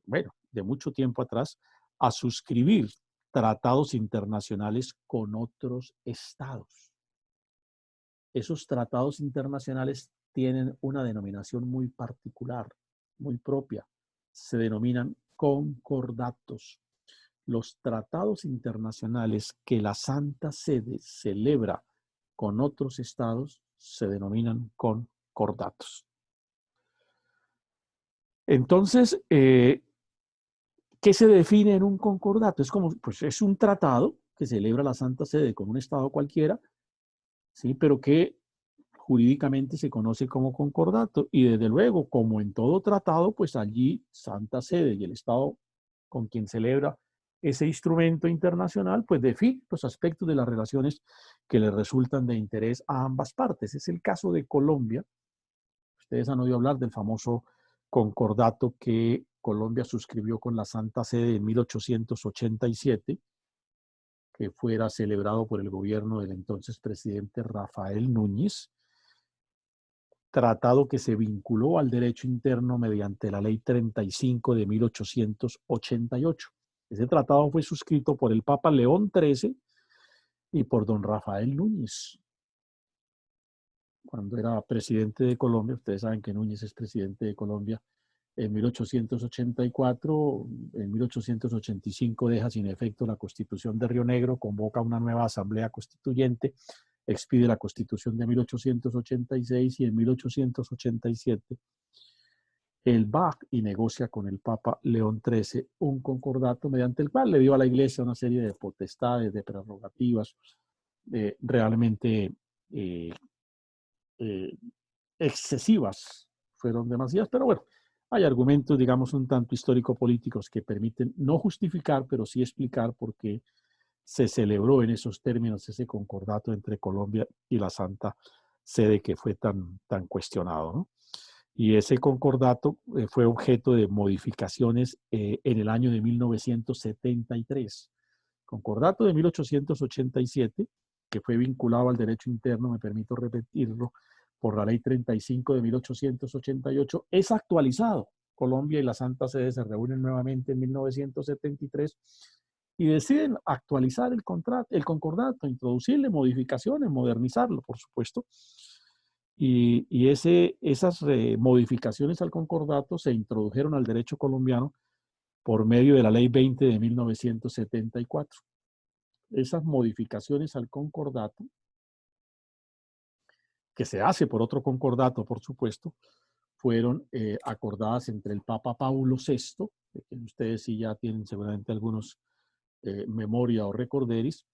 bueno, de mucho tiempo atrás, a suscribir tratados internacionales con otros estados. Esos tratados internacionales tienen una denominación muy particular, muy propia. Se denominan concordatos. Los tratados internacionales que la Santa Sede celebra con otros estados se denominan concordatos. Entonces, ¿qué se define en un concordato? Es como, pues es un tratado que celebra la Santa Sede con un estado cualquiera, ¿sí? Pero que jurídicamente se conoce como concordato. Y desde luego, como en todo tratado, pues allí Santa Sede y el estado con quien celebra ese instrumento internacional, pues define los aspectos de las relaciones que le resultan de interés a ambas partes. Es el caso de Colombia. Ustedes han oído hablar del famoso concordato que Colombia suscribió con la Santa Sede en 1887, que fuera celebrado por el gobierno del entonces presidente Rafael Núñez, tratado que se vinculó al derecho interno mediante la Ley 35 de 1888. Ese tratado fue suscrito por el Papa León XIII y por don Rafael Núñez. Cuando era presidente de Colombia, ustedes saben que Núñez es presidente de Colombia en 1884, en 1885 deja sin efecto la Constitución de Río Negro, convoca una nueva asamblea constituyente, expide la Constitución de 1886 y en 1887 él va y negocia con el Papa León XIII un concordato mediante el cual le dio a la Iglesia una serie de potestades, de prerrogativas realmente excesivas, fueron demasiadas, pero bueno, hay argumentos, digamos, un tanto histórico-políticos que permiten no justificar, pero sí explicar por qué se celebró en esos términos ese concordato entre Colombia y la Santa Sede que fue tan cuestionado, ¿no? Y ese concordato fue objeto de modificaciones en el año de 1973. Concordato de 1887, que fue vinculado al derecho interno, me permito repetirlo, por la Ley 35 de 1888, es actualizado. Colombia y la Santa Sede se reúnen nuevamente en 1973 y deciden actualizar el concordato, introducirle modificaciones, modernizarlo, por supuesto. Y esas modificaciones al concordato se introdujeron al derecho colombiano por medio de la Ley 20 de 1974. Esas modificaciones al concordato, que se hace por otro concordato, por supuesto, fueron acordadas entre el Papa Paulo VI, de que ustedes sí ya tienen seguramente algunos memoria o recorderis,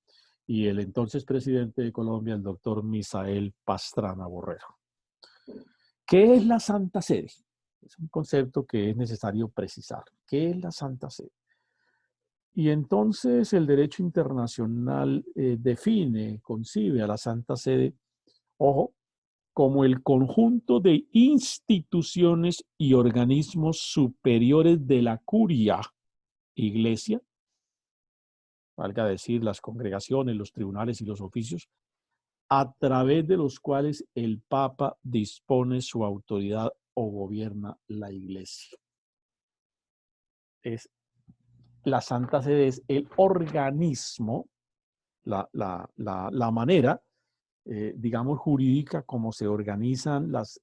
y el entonces presidente de Colombia, el doctor Misael Pastrana Borrero. ¿Qué es la Santa Sede? Es un concepto que es necesario precisar. ¿Qué es la Santa Sede? Y entonces el derecho internacional define, concibe a la Santa Sede, ojo, como el conjunto de instituciones y organismos superiores de la curia, iglesia, valga decir, las congregaciones, los tribunales y los oficios, a través de los cuales el Papa dispone su autoridad o gobierna la iglesia. La Santa Sede es el organismo, la manera, digamos, jurídica como se organizan las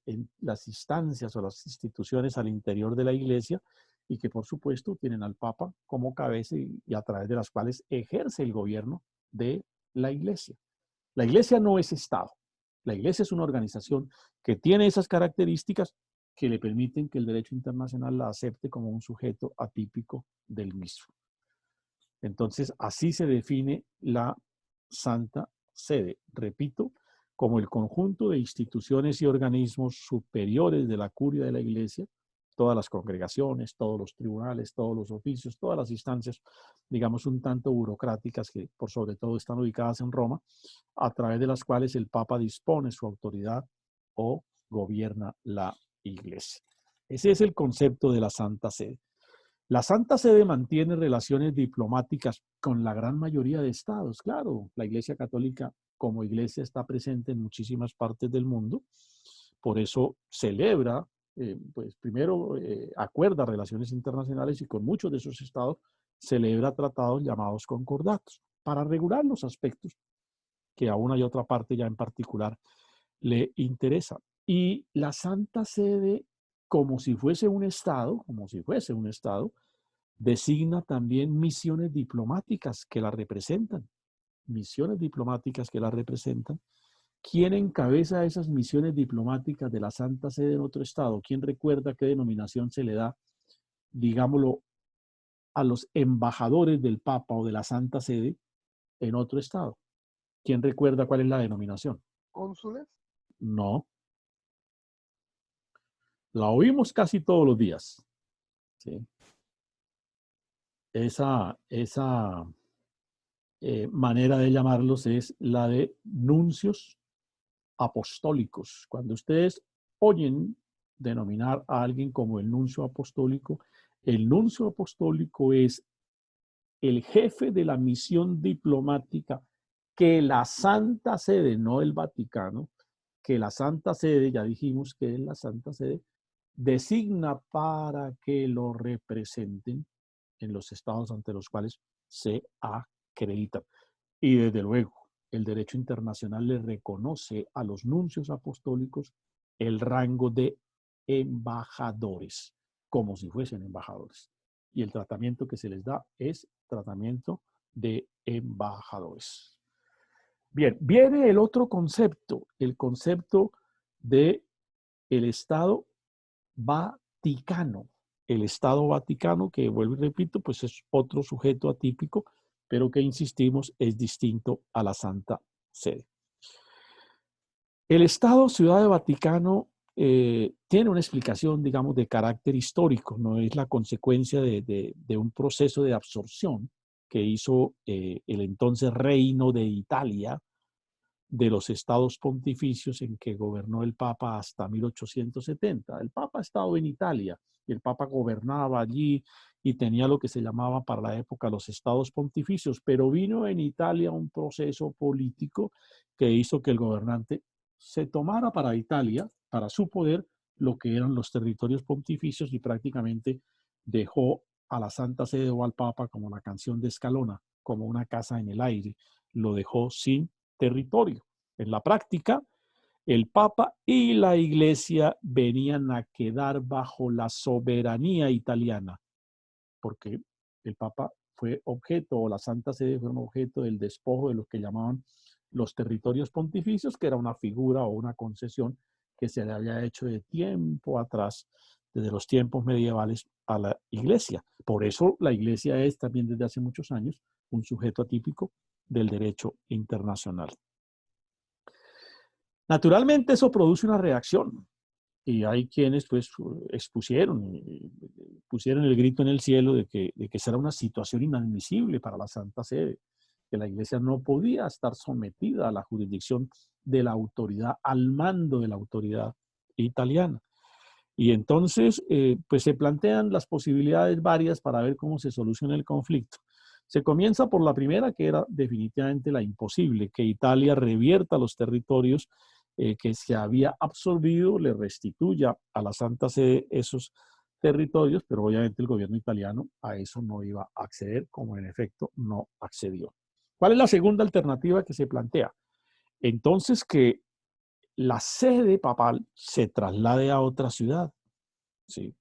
instancias o las instituciones al interior de la iglesia y que, por supuesto, tienen al Papa como cabeza y a través de las cuales ejerce el gobierno de la iglesia. La iglesia no es Estado. La iglesia es una organización que tiene esas características que le permiten que el derecho internacional la acepte como un sujeto atípico del mismo. Entonces, así se define la Santa Sede, repito, como el conjunto de instituciones y organismos superiores de la curia de la Iglesia, todas las congregaciones, todos los tribunales, todos los oficios, todas las instancias, digamos, un tanto burocráticas que por sobre todo están ubicadas en Roma, a través de las cuales el Papa dispone su autoridad o gobierna la Iglesia. Ese es el concepto de la Santa Sede. La Santa Sede mantiene relaciones diplomáticas con la gran mayoría de estados. Claro, la Iglesia Católica como iglesia está presente en muchísimas partes del mundo, por eso celebra, pues primero acuerda relaciones internacionales y con muchos de esos estados celebra tratados llamados concordatos para regular los aspectos que a una y otra parte ya en particular le interesa. Y la Santa Sede, como si fuese un estado, designa también misiones diplomáticas que la representan. Misiones diplomáticas que la representan. ¿Quién encabeza esas misiones diplomáticas de la Santa Sede en otro estado? ¿Quién recuerda qué denominación se le da, digámoslo, a los embajadores del Papa o de la Santa Sede en otro estado? ¿Quién recuerda cuál es la denominación? ¿Cónsules? No. La oímos casi todos los días. ¿Sí? Esa manera de llamarlos es la de nuncios apostólicos. Cuando ustedes oyen denominar a alguien como el nuncio apostólico es el jefe de la misión diplomática que la Santa Sede, no el Vaticano, que la Santa Sede, ya dijimos que es la Santa Sede, designa para que lo representen en los estados ante los cuales se acreditan. Y desde luego, el derecho internacional le reconoce a los nuncios apostólicos el rango de embajadores, como si fuesen embajadores. Y el tratamiento que se les da es tratamiento de embajadores. Bien, viene el otro concepto, el concepto de el Estado Vaticano. El Estado Vaticano, que vuelvo y repito, pues es otro sujeto atípico, pero que insistimos es distinto a la Santa Sede. El Estado Ciudad de Vaticano tiene una explicación, digamos, de carácter histórico, no es la consecuencia de un proceso de absorción que hizo el entonces Reino de Italia de los estados pontificios en que gobernó el Papa hasta 1870. El Papa ha estado en Italia y el Papa gobernaba allí y tenía lo que se llamaba para la época los estados pontificios, pero vino en Italia un proceso político que hizo que el gobernante se tomara para Italia, para su poder, lo que eran los territorios pontificios y prácticamente dejó a la Santa Sede o al Papa como la canción de Escalona, como una casa en el aire. Lo dejó sin territorio. En la práctica, el Papa y la Iglesia venían a quedar bajo la soberanía italiana, porque el Papa fue objeto, o la Santa Sede fue un objeto del despojo de lo que llamaban los territorios pontificios, que era una figura o una concesión que se le había hecho de tiempo atrás, desde los tiempos medievales, a la Iglesia. Por eso la Iglesia es también desde hace muchos años un sujeto atípico del derecho internacional. Naturalmente eso produce una reacción y hay quienes pues pusieron el grito en el cielo de que será una situación inadmisible para la Santa Sede, que la Iglesia no podía estar sometida a la jurisdicción de la autoridad, al mando de la autoridad italiana. Y entonces pues se plantean las posibilidades varias para ver cómo se soluciona el conflicto. Se comienza por la primera, que era definitivamente la imposible, que Italia revierta los territorios que se había absorbido, le restituya a la Santa Sede esos territorios, pero obviamente el gobierno italiano a eso no iba a acceder, como en efecto no accedió. ¿Cuál es la segunda alternativa que se plantea? Entonces que la sede papal se traslade a otra ciudad, ¿sí?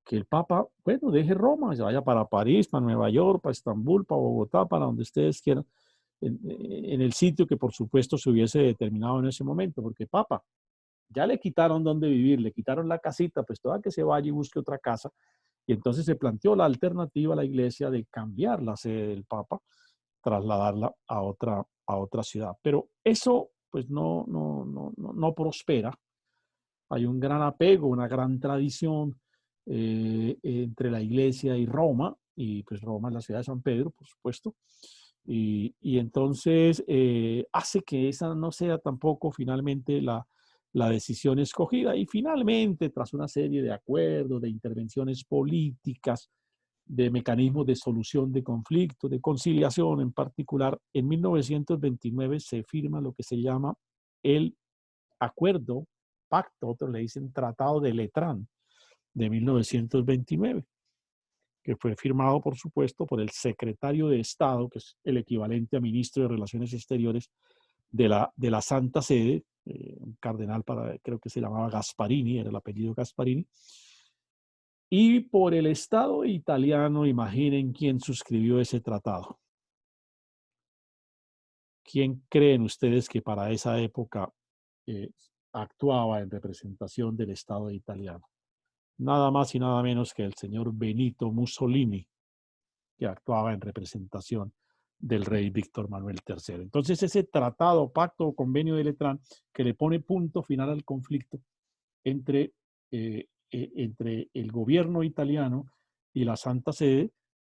Que el Papa, bueno, deje Roma, se vaya para París, para Nueva York, para Estambul, para Bogotá, para donde ustedes quieran, en el sitio que por supuesto se hubiese determinado en ese momento, porque Papa, ya le quitaron donde vivir, le quitaron la casita, pues toda que se vaya y busque otra casa. Y entonces se planteó la alternativa a la Iglesia de cambiar la sede del Papa trasladarla a otra ciudad. Pero eso pues no prospera. Hay un gran apego, una gran tradición entre la iglesia y Roma, y pues Roma es la ciudad de San Pedro, por supuesto, y entonces hace que esa no sea tampoco finalmente la decisión escogida, y finalmente, tras una serie de acuerdos, de intervenciones políticas, de mecanismos de solución de conflictos, de conciliación en particular, en 1929 se firma lo que se llama el acuerdo, pacto, otros le dicen Tratado de Letrán de 1929, que fue firmado, por supuesto, por el secretario de Estado, que es el equivalente a ministro de Relaciones Exteriores de la Santa Sede, un cardenal, creo que se llamaba Gasparini, era el apellido Gasparini, y por el Estado italiano. Imaginen quién suscribió ese tratado. ¿Quién creen ustedes que para esa época actuaba en representación del Estado italiano? Nada más y nada menos que el señor Benito Mussolini, que actuaba en representación del rey Víctor Manuel III. Entonces ese tratado, pacto o convenio de Letrán, que le pone punto final al conflicto entre el gobierno italiano y la Santa Sede,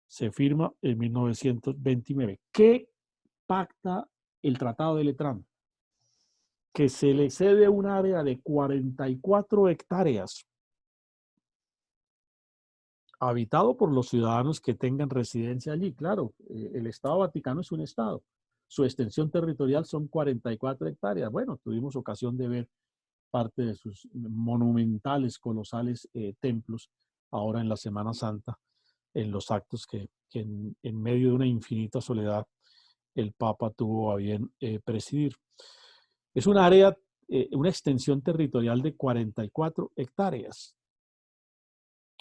se firma en 1929. ¿Qué pacta el Tratado de Letrán? Que se le cede un área de 44 hectáreas habitado por los ciudadanos que tengan residencia allí. Claro, el Estado Vaticano es un Estado. Su extensión territorial son 44 hectáreas. Bueno, tuvimos ocasión de ver parte de sus monumentales, colosales templos ahora en la Semana Santa, en los actos que en medio de una infinita soledad el Papa tuvo a bien presidir. Es un área, una extensión territorial de 44 hectáreas.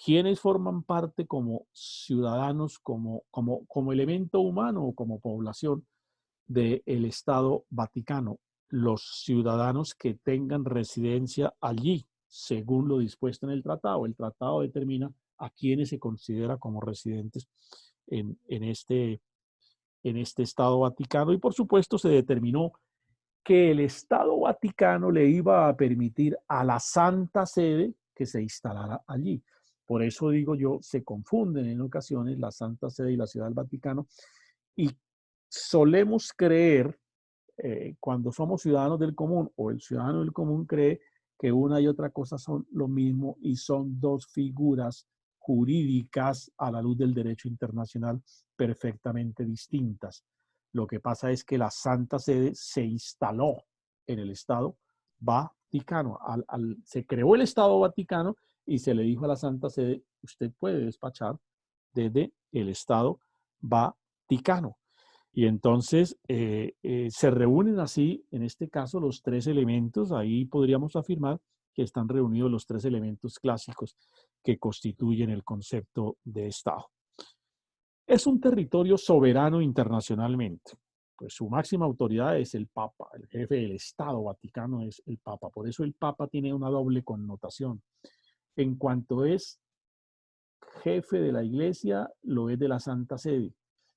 ¿Quiénes forman parte como ciudadanos, como elemento humano o como población del Estado Vaticano? Los ciudadanos que tengan residencia allí, según lo dispuesto en el tratado. El tratado determina a quienes se considera como residentes en este Estado Vaticano, y por supuesto se determinó que el Estado Vaticano le iba a permitir a la Santa Sede que se instalara allí. Por eso digo yo, se confunden en ocasiones la Santa Sede y la Ciudad del Vaticano, y solemos creer, cuando somos ciudadanos del común, o el ciudadano del común cree que una y otra cosa son lo mismo y son dos figuras jurídicas a la luz del derecho internacional perfectamente distintas. Lo que pasa es que la Santa Sede se instaló en el Estado Vaticano. Se creó el Estado Vaticano y se le dijo a la Santa Sede, usted puede despachar desde el Estado Vaticano. Y entonces se reúnen así, en este caso, los tres elementos. Ahí podríamos afirmar que están reunidos los tres elementos clásicos que constituyen el concepto de Estado. Es un territorio soberano internacionalmente. Pues su máxima autoridad es el Papa, el jefe del Estado Vaticano es el Papa. Por eso el Papa tiene una doble connotación. En cuanto es jefe de la Iglesia, lo es de la Santa Sede.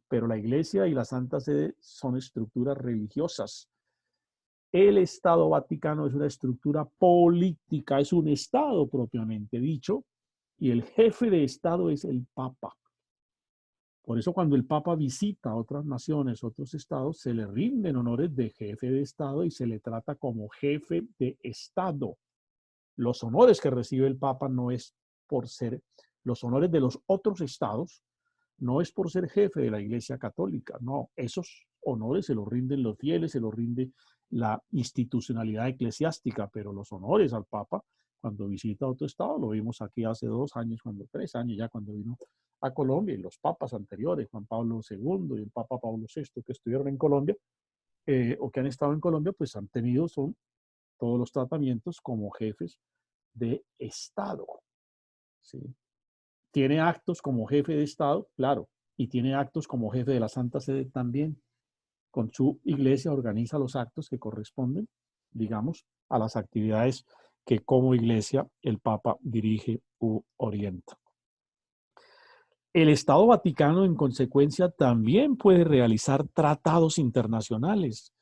Pero la Iglesia y la Santa Sede son estructuras religiosas. El Estado Vaticano es una estructura política, es un Estado propiamente dicho, y el jefe de Estado es el Papa. Por eso cuando el Papa visita otras naciones, otros estados, se le rinden honores de jefe de Estado y se le trata como jefe de Estado. Los honores que recibe el Papa no es por ser, los honores de los otros estados, no es por ser jefe de la Iglesia Católica, no, esos honores se los rinden los fieles, se los rinde la institucionalidad eclesiástica, pero los honores al Papa cuando visita otro estado, lo vimos aquí hace 2 años, 3 años ya cuando vino a Colombia, y los papas anteriores, Juan Pablo II y el Papa Pablo VI, que estuvieron en Colombia o que han estado en Colombia, pues han tenido todos los tratamientos como jefes de Estado. ¿Sí? Tiene actos como jefe de Estado, claro, y tiene actos como jefe de la Santa Sede también. Con su iglesia organiza los actos que corresponden, digamos, a las actividades que como iglesia el Papa dirige u orienta. El Estado Vaticano, en consecuencia, también puede realizar tratados internacionales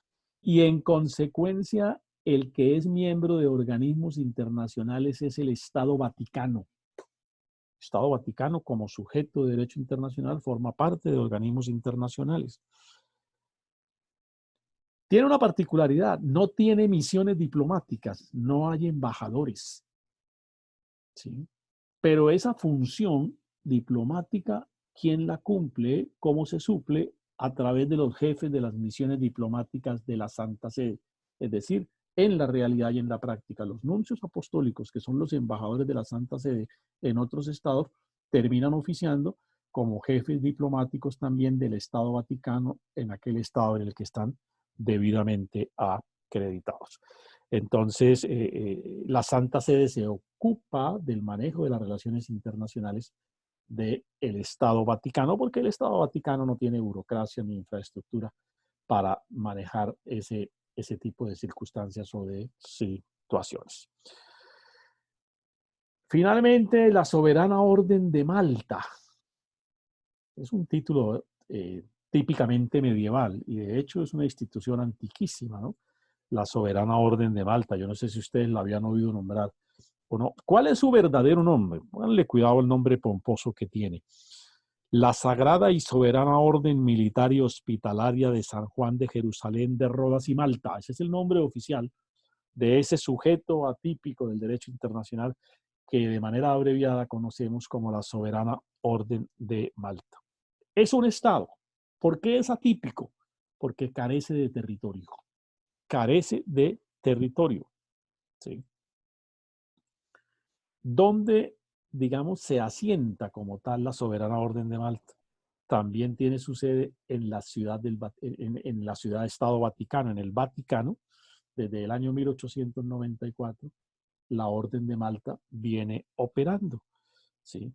y, en consecuencia, el que es miembro de organismos internacionales es el Estado Vaticano. El Estado Vaticano, como sujeto de derecho internacional, forma parte de organismos internacionales. Tiene una particularidad, no tiene misiones diplomáticas, no hay embajadores, ¿sí? Pero esa función diplomática, ¿quién la cumple? ¿Cómo se suple? A través de los jefes de las misiones diplomáticas de la Santa Sede. Es decir, en la realidad y en la práctica, los nuncios apostólicos, que son los embajadores de la Santa Sede en otros estados, terminan oficiando como jefes diplomáticos también del Estado Vaticano en aquel estado en el que están debidamente acreditados. Entonces, la Santa Sede se ocupa del manejo de las relaciones internacionales del Estado Vaticano, porque el Estado Vaticano no tiene burocracia ni infraestructura para manejar ese tipo de circunstancias o de situaciones. Finalmente, la Soberana Orden de Malta. Es un título típicamente medieval y de hecho es una institución antiquísima, ¿no? La Soberana Orden de Malta. Yo no sé si ustedes la habían oído nombrar o no. ¿Cuál es su verdadero nombre? Pónganle cuidado al nombre pomposo que tiene. La Sagrada y Soberana Orden Militar y Hospitalaria de San Juan de Jerusalén, de Rodas y Malta. Ese es el nombre oficial de ese sujeto atípico del derecho internacional que de manera abreviada conocemos como la Soberana Orden de Malta. Es un estado. ¿Por qué es atípico? Porque carece de territorio. Carece de territorio. ¿Sí? Donde, digamos, se asienta como tal la Soberana Orden de Malta. También tiene su sede en la ciudad en la ciudad-estado Vaticano, en el Vaticano. Desde el año 1894, la Orden de Malta viene operando. ¿Sí?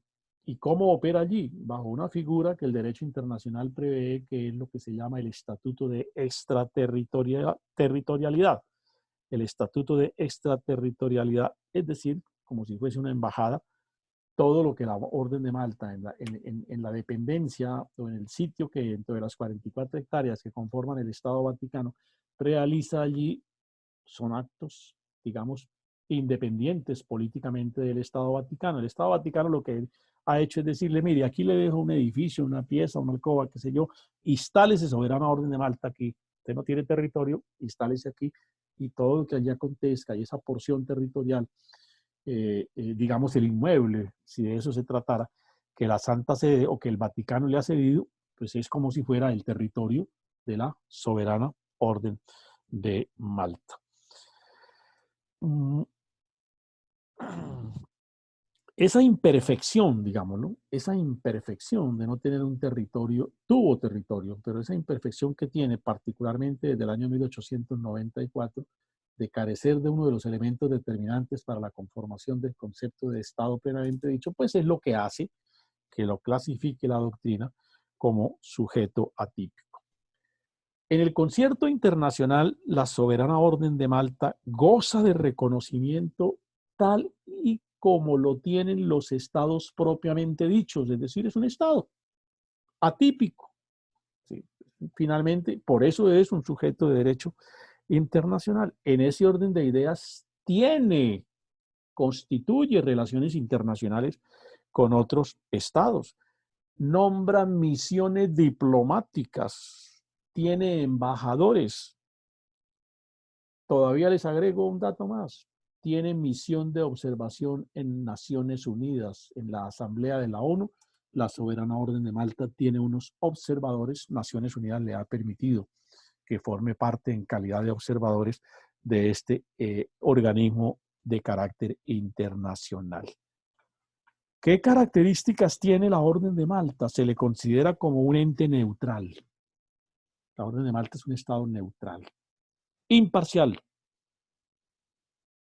¿Y cómo opera allí? Bajo una figura que el derecho internacional prevé, que es lo que se llama el Estatuto de Extraterritorialidad. El Estatuto de Extraterritorialidad, es decir, como si fuese una embajada, todo lo que la Orden de Malta en la dependencia o en el sitio que dentro de las 44 hectáreas que conforman el Estado Vaticano realiza allí son actos, digamos, independientes políticamente del Estado Vaticano. El Estado Vaticano lo que ha hecho es decirle, mire, aquí le dejo un edificio, una pieza, una alcoba, qué sé yo, instálese Soberana Orden de Malta aquí. Usted no tiene territorio, instálese aquí y todo lo que allí acontezca y esa porción territorial, digamos el inmueble, si de eso se tratara, que la Santa Sede o que el Vaticano le ha cedido, pues es como si fuera el territorio de la Soberana Orden de Malta. Esa imperfección, digámoslo, esa imperfección de no tener un territorio, tuvo territorio, pero esa imperfección que tiene, particularmente desde el año 1894, de carecer de uno de los elementos determinantes para la conformación del concepto de Estado plenamente dicho, pues es lo que hace que lo clasifique la doctrina como sujeto atípico. En el concierto internacional, la Soberana Orden de Malta goza de reconocimiento tal y como lo tienen los estados propiamente dichos, es decir, es un estado atípico. ¿Sí? Finalmente, por eso es un sujeto de derecho internacional. En ese orden de ideas constituye relaciones internacionales con otros estados, nombra misiones diplomáticas, tiene embajadores. Todavía les agrego un dato más. Tiene misión de observación en Naciones Unidas, en la Asamblea de la ONU. La Soberana Orden de Malta tiene unos observadores. Naciones Unidas le ha permitido que forme parte en calidad de observadores de este organismo de carácter internacional. ¿Qué características tiene la Orden de Malta? Se le considera como un ente neutral. La Orden de Malta es un estado neutral, imparcial,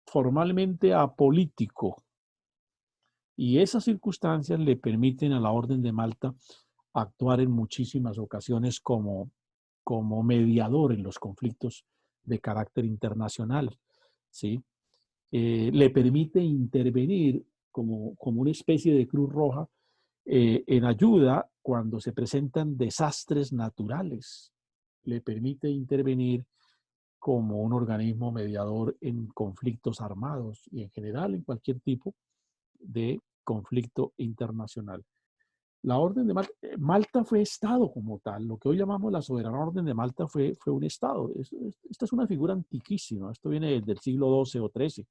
formalmente apolítico, y esas circunstancias le permiten a la Orden de Malta actuar en muchísimas ocasiones como mediador en los conflictos de carácter internacional, ¿sí? Le permite intervenir como una especie de Cruz Roja en ayuda cuando se presentan desastres naturales. Le permite intervenir como un organismo mediador en conflictos armados y en general en cualquier tipo de conflicto internacional. La Orden de Malta, Malta fue Estado como tal. Lo que hoy llamamos la Soberana Orden de Malta fue un Estado. Esta es una figura antiquísima. Esto viene del siglo XII o XIII.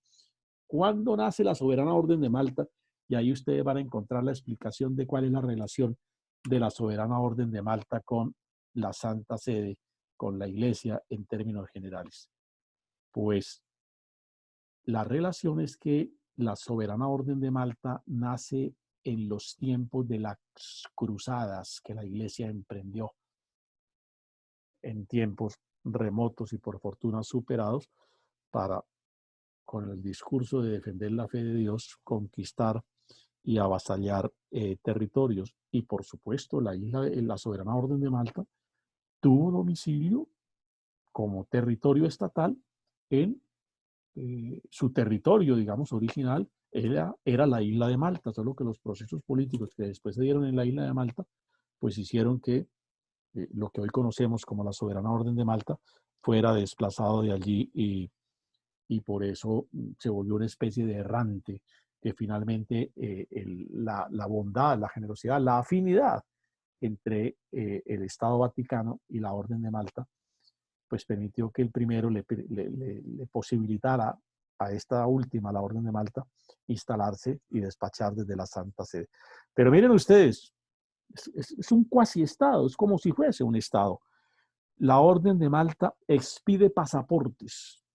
¿Cuándo nace la Soberana Orden de Malta? Y ahí ustedes van a encontrar la explicación de cuál es la relación de la Soberana Orden de Malta con la Santa Sede, con la Iglesia en términos generales. Pues la relación es que la Soberana Orden de Malta nace en los tiempos de las cruzadas que la Iglesia emprendió en tiempos remotos y por fortuna superados para, con el discurso de defender la fe de Dios, conquistar y avasallar territorios. Y por supuesto, la Soberana Orden de Malta tuvo domicilio como territorio estatal en su territorio, digamos, original era la isla de Malta, solo que los procesos políticos que después se dieron en la isla de Malta, pues hicieron que lo que hoy conocemos como la Soberana Orden de Malta fuera desplazado de allí y por eso se volvió una especie de errante que finalmente la bondad, la generosidad, la afinidad entre el Estado Vaticano y la Orden de Malta pues permitió que el primero le posibilitara a esta última, la Orden de Malta, instalarse y despachar desde la Santa Sede. Pero miren ustedes, es un cuasi estado, es como si fuese un estado. La Orden de Malta expide pasaportes.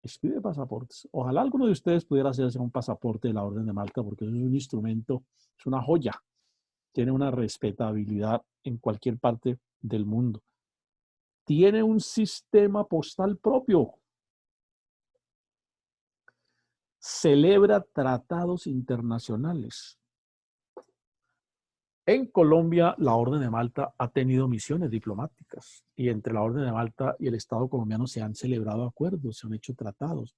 Expide pasaportes. Ojalá alguno de ustedes pudiera hacerse un pasaporte de la Orden de Malta porque es un instrumento, es una joya. Tiene una respetabilidad en cualquier parte del mundo. Tiene un sistema postal propio. Celebra tratados internacionales. En Colombia, la Orden de Malta ha tenido misiones diplomáticas y entre la Orden de Malta y el Estado colombiano se han celebrado acuerdos, se han hecho tratados,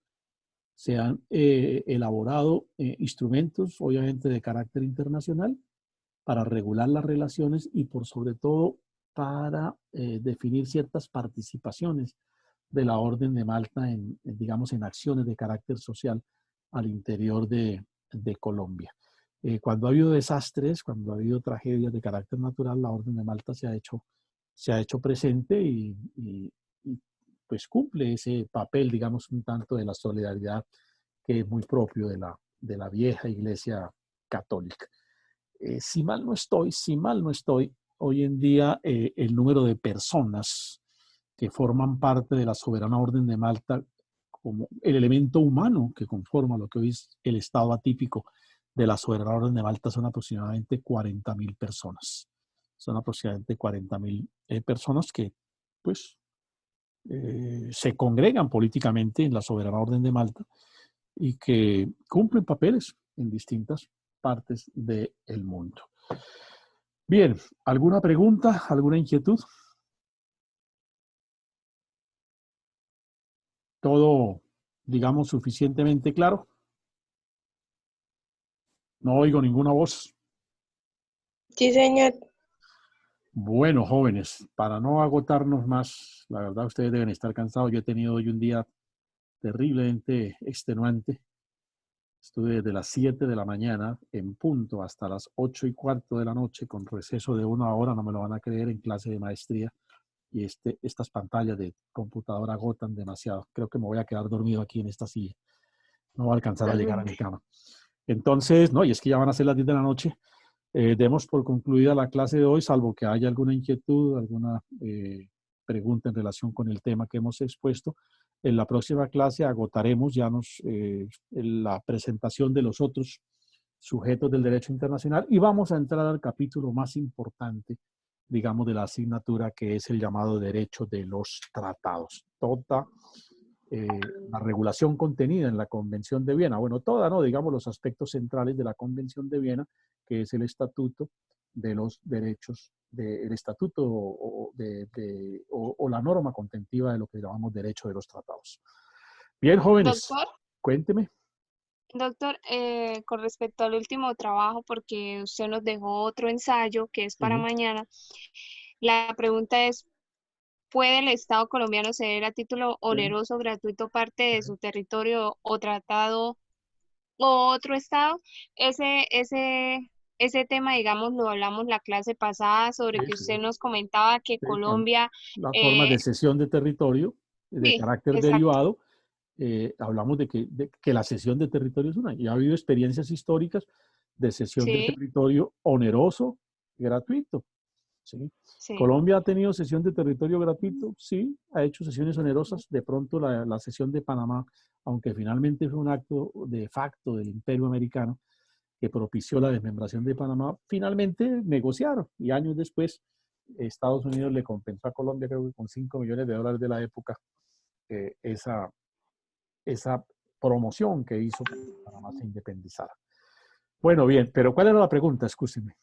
se han elaborado instrumentos, obviamente, de carácter internacional para regular las relaciones y por sobre todo para definir ciertas participaciones de la Orden de Malta digamos, en acciones de carácter social al interior de Colombia. Cuando ha habido desastres, cuando ha habido tragedias de carácter natural, la Orden de Malta se ha hecho presente y pues cumple ese papel, digamos, un tanto de la solidaridad que es muy propio de la vieja Iglesia católica. Si mal no estoy, hoy en día el número de personas que forman parte de la Soberana Orden de Malta como el elemento humano que conforma lo que hoy es el estado atípico de la Soberana Orden de Malta son aproximadamente 40.000 personas. Son aproximadamente 40.000 personas que pues se congregan políticamente en la Soberana Orden de Malta y que cumplen papeles en distintas partes del mundo. Bien, ¿alguna pregunta, alguna inquietud? ¿Todo, digamos, suficientemente claro? No oigo ninguna voz. Sí, señor. Bueno, jóvenes, para no agotarnos más, la verdad ustedes deben estar cansados. Yo he tenido hoy un día terriblemente extenuante. Estuve desde las 7 de la mañana en punto hasta las 8:15 de la noche con receso de 1 hora, no me lo van a creer, en clase de maestría. Y estas pantallas de computadora agotan demasiado. Creo que me voy a quedar dormido aquí en esta silla. No voy a alcanzar a llegar a mi cama. Entonces, no, y es que ya van a ser las 10 de la noche. Demos por concluida la clase de hoy, salvo que haya alguna inquietud, alguna pregunta en relación con el tema que hemos expuesto. En la próxima clase agotaremos ya la presentación de los otros sujetos del derecho internacional y vamos a entrar al capítulo más importante, digamos, de la asignatura, que es el llamado derecho de los tratados. Toda la regulación contenida en la Convención de Viena, bueno, toda, ¿no? Digamos, los aspectos centrales de la Convención de Viena, que es el estatuto de los derechos, el estatuto o la norma contentiva de lo que llamamos derecho de los tratados. Bien, jóvenes, Doctor, cuénteme. Doctor, con respecto al último trabajo, porque usted nos dejó otro ensayo que es para Sí, mañana, la pregunta es, ¿puede el Estado colombiano ceder a título sí, oneroso gratuito parte sí, de su territorio o tratado o otro Estado? Ese tema, digamos, lo hablamos la clase pasada sobre sí, que sí, usted nos comentaba que sí, cuando Colombia, la forma de eh, cesión de territorio de sí, carácter exacto, derivado, hablamos de que la cesión de territorio es una. Y ha habido experiencias históricas de cesión de sí, territorio oneroso, gratuito. ¿Sí? sí, Colombia ha tenido cesión de territorio gratuito, sí, ha hecho sesiones onerosas. De pronto la cesión de Panamá, aunque finalmente fue un acto de facto del imperio americano que propició la desmembración de Panamá, finalmente negociaron y años después Estados Unidos le compensó a Colombia, creo que con $5 millones de la época, esa, esa promoción que hizo para que Panamá se independizara. Bueno, bien, pero ¿cuál era la pregunta? Escúcheme.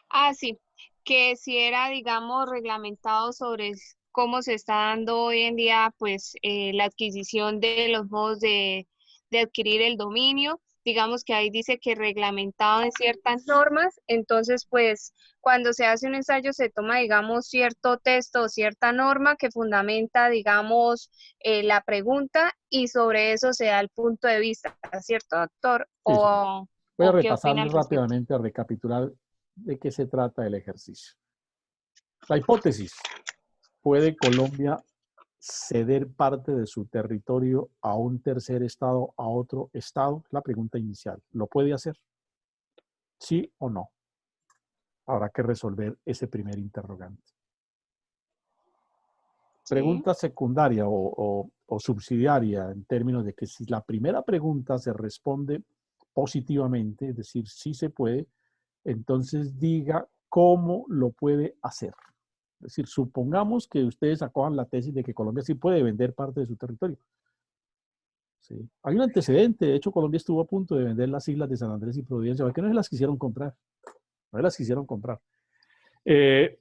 Ah, sí, que si era, digamos, reglamentado sobre cómo se está dando hoy en día, pues, la adquisición de los modos de adquirir el dominio. Digamos que ahí dice que reglamentado en ciertas normas, entonces, pues, cuando se hace un ensayo se toma, digamos, cierto texto o cierta norma que fundamenta, digamos, la pregunta y sobre eso se da el punto de vista, ¿cierto, doctor? Sí, señor. Voy a ¿O qué opina repasarles al respecto? rápidamente, a recapitular de qué se trata el ejercicio. La hipótesis: ¿puede Colombia ceder parte de su territorio a un tercer estado, a otro estado? La pregunta inicial. ¿Lo puede hacer? ¿Sí o no? Habrá que resolver ese primer interrogante. Sí. Pregunta secundaria o subsidiaria, en términos de que si la primera pregunta se responde positivamente, es decir, sí se puede, entonces diga cómo lo puede hacer. Es decir, supongamos que ustedes acojan la tesis de que Colombia sí puede vender parte de su territorio. ¿Sí? Hay un antecedente, de hecho Colombia estuvo a punto de vender las islas de San Andrés y Providencia, ¿por qué no se las quisieron comprar? No se las quisieron comprar. Eh,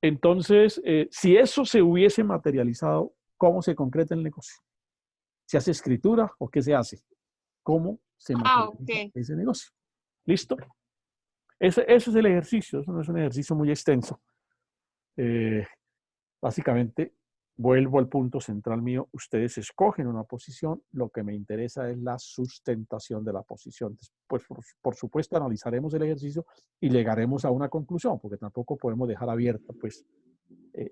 entonces, si eso se hubiese materializado, ¿cómo se concreta el negocio? ¿Se hace escritura o qué se hace? ¿Cómo se Ah, materializa ok. ese negocio? ¿Listo? Ese es el ejercicio, eso no es un ejercicio muy extenso. Eh, Básicamente, vuelvo al punto central mío, ustedes escogen una posición, lo que me interesa es la sustentación de la posición. Pues por supuesto analizaremos el ejercicio y llegaremos a una conclusión, porque tampoco podemos dejar abierta pues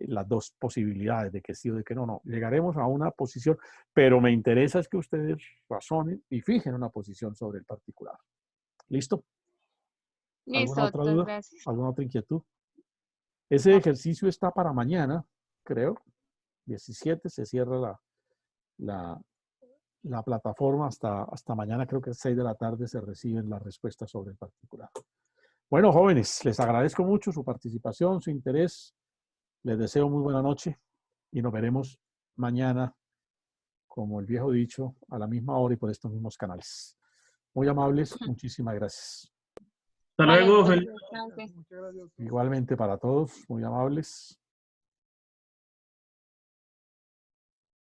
las dos posibilidades de que sí o de que no, no. Llegaremos a una posición, pero me interesa es que ustedes razonen y fijen una posición sobre el particular. ¿Listo? Listo, ¿Alguna otra doctor, duda? gracias. ¿Alguna otra inquietud? Ese No. ejercicio está para mañana, creo. 17 se cierra la, la plataforma hasta mañana, creo que a 6 de la tarde se reciben las respuestas sobre el particular. Bueno, jóvenes, les agradezco mucho su participación, su interés. Les deseo muy buena noche y nos veremos mañana, como el viejo dicho, a la misma hora y por estos mismos canales. Muy amables, muchísimas gracias. Hasta Vale, luego, doctor, feliz. que descanse. Igualmente para todos, muy amables.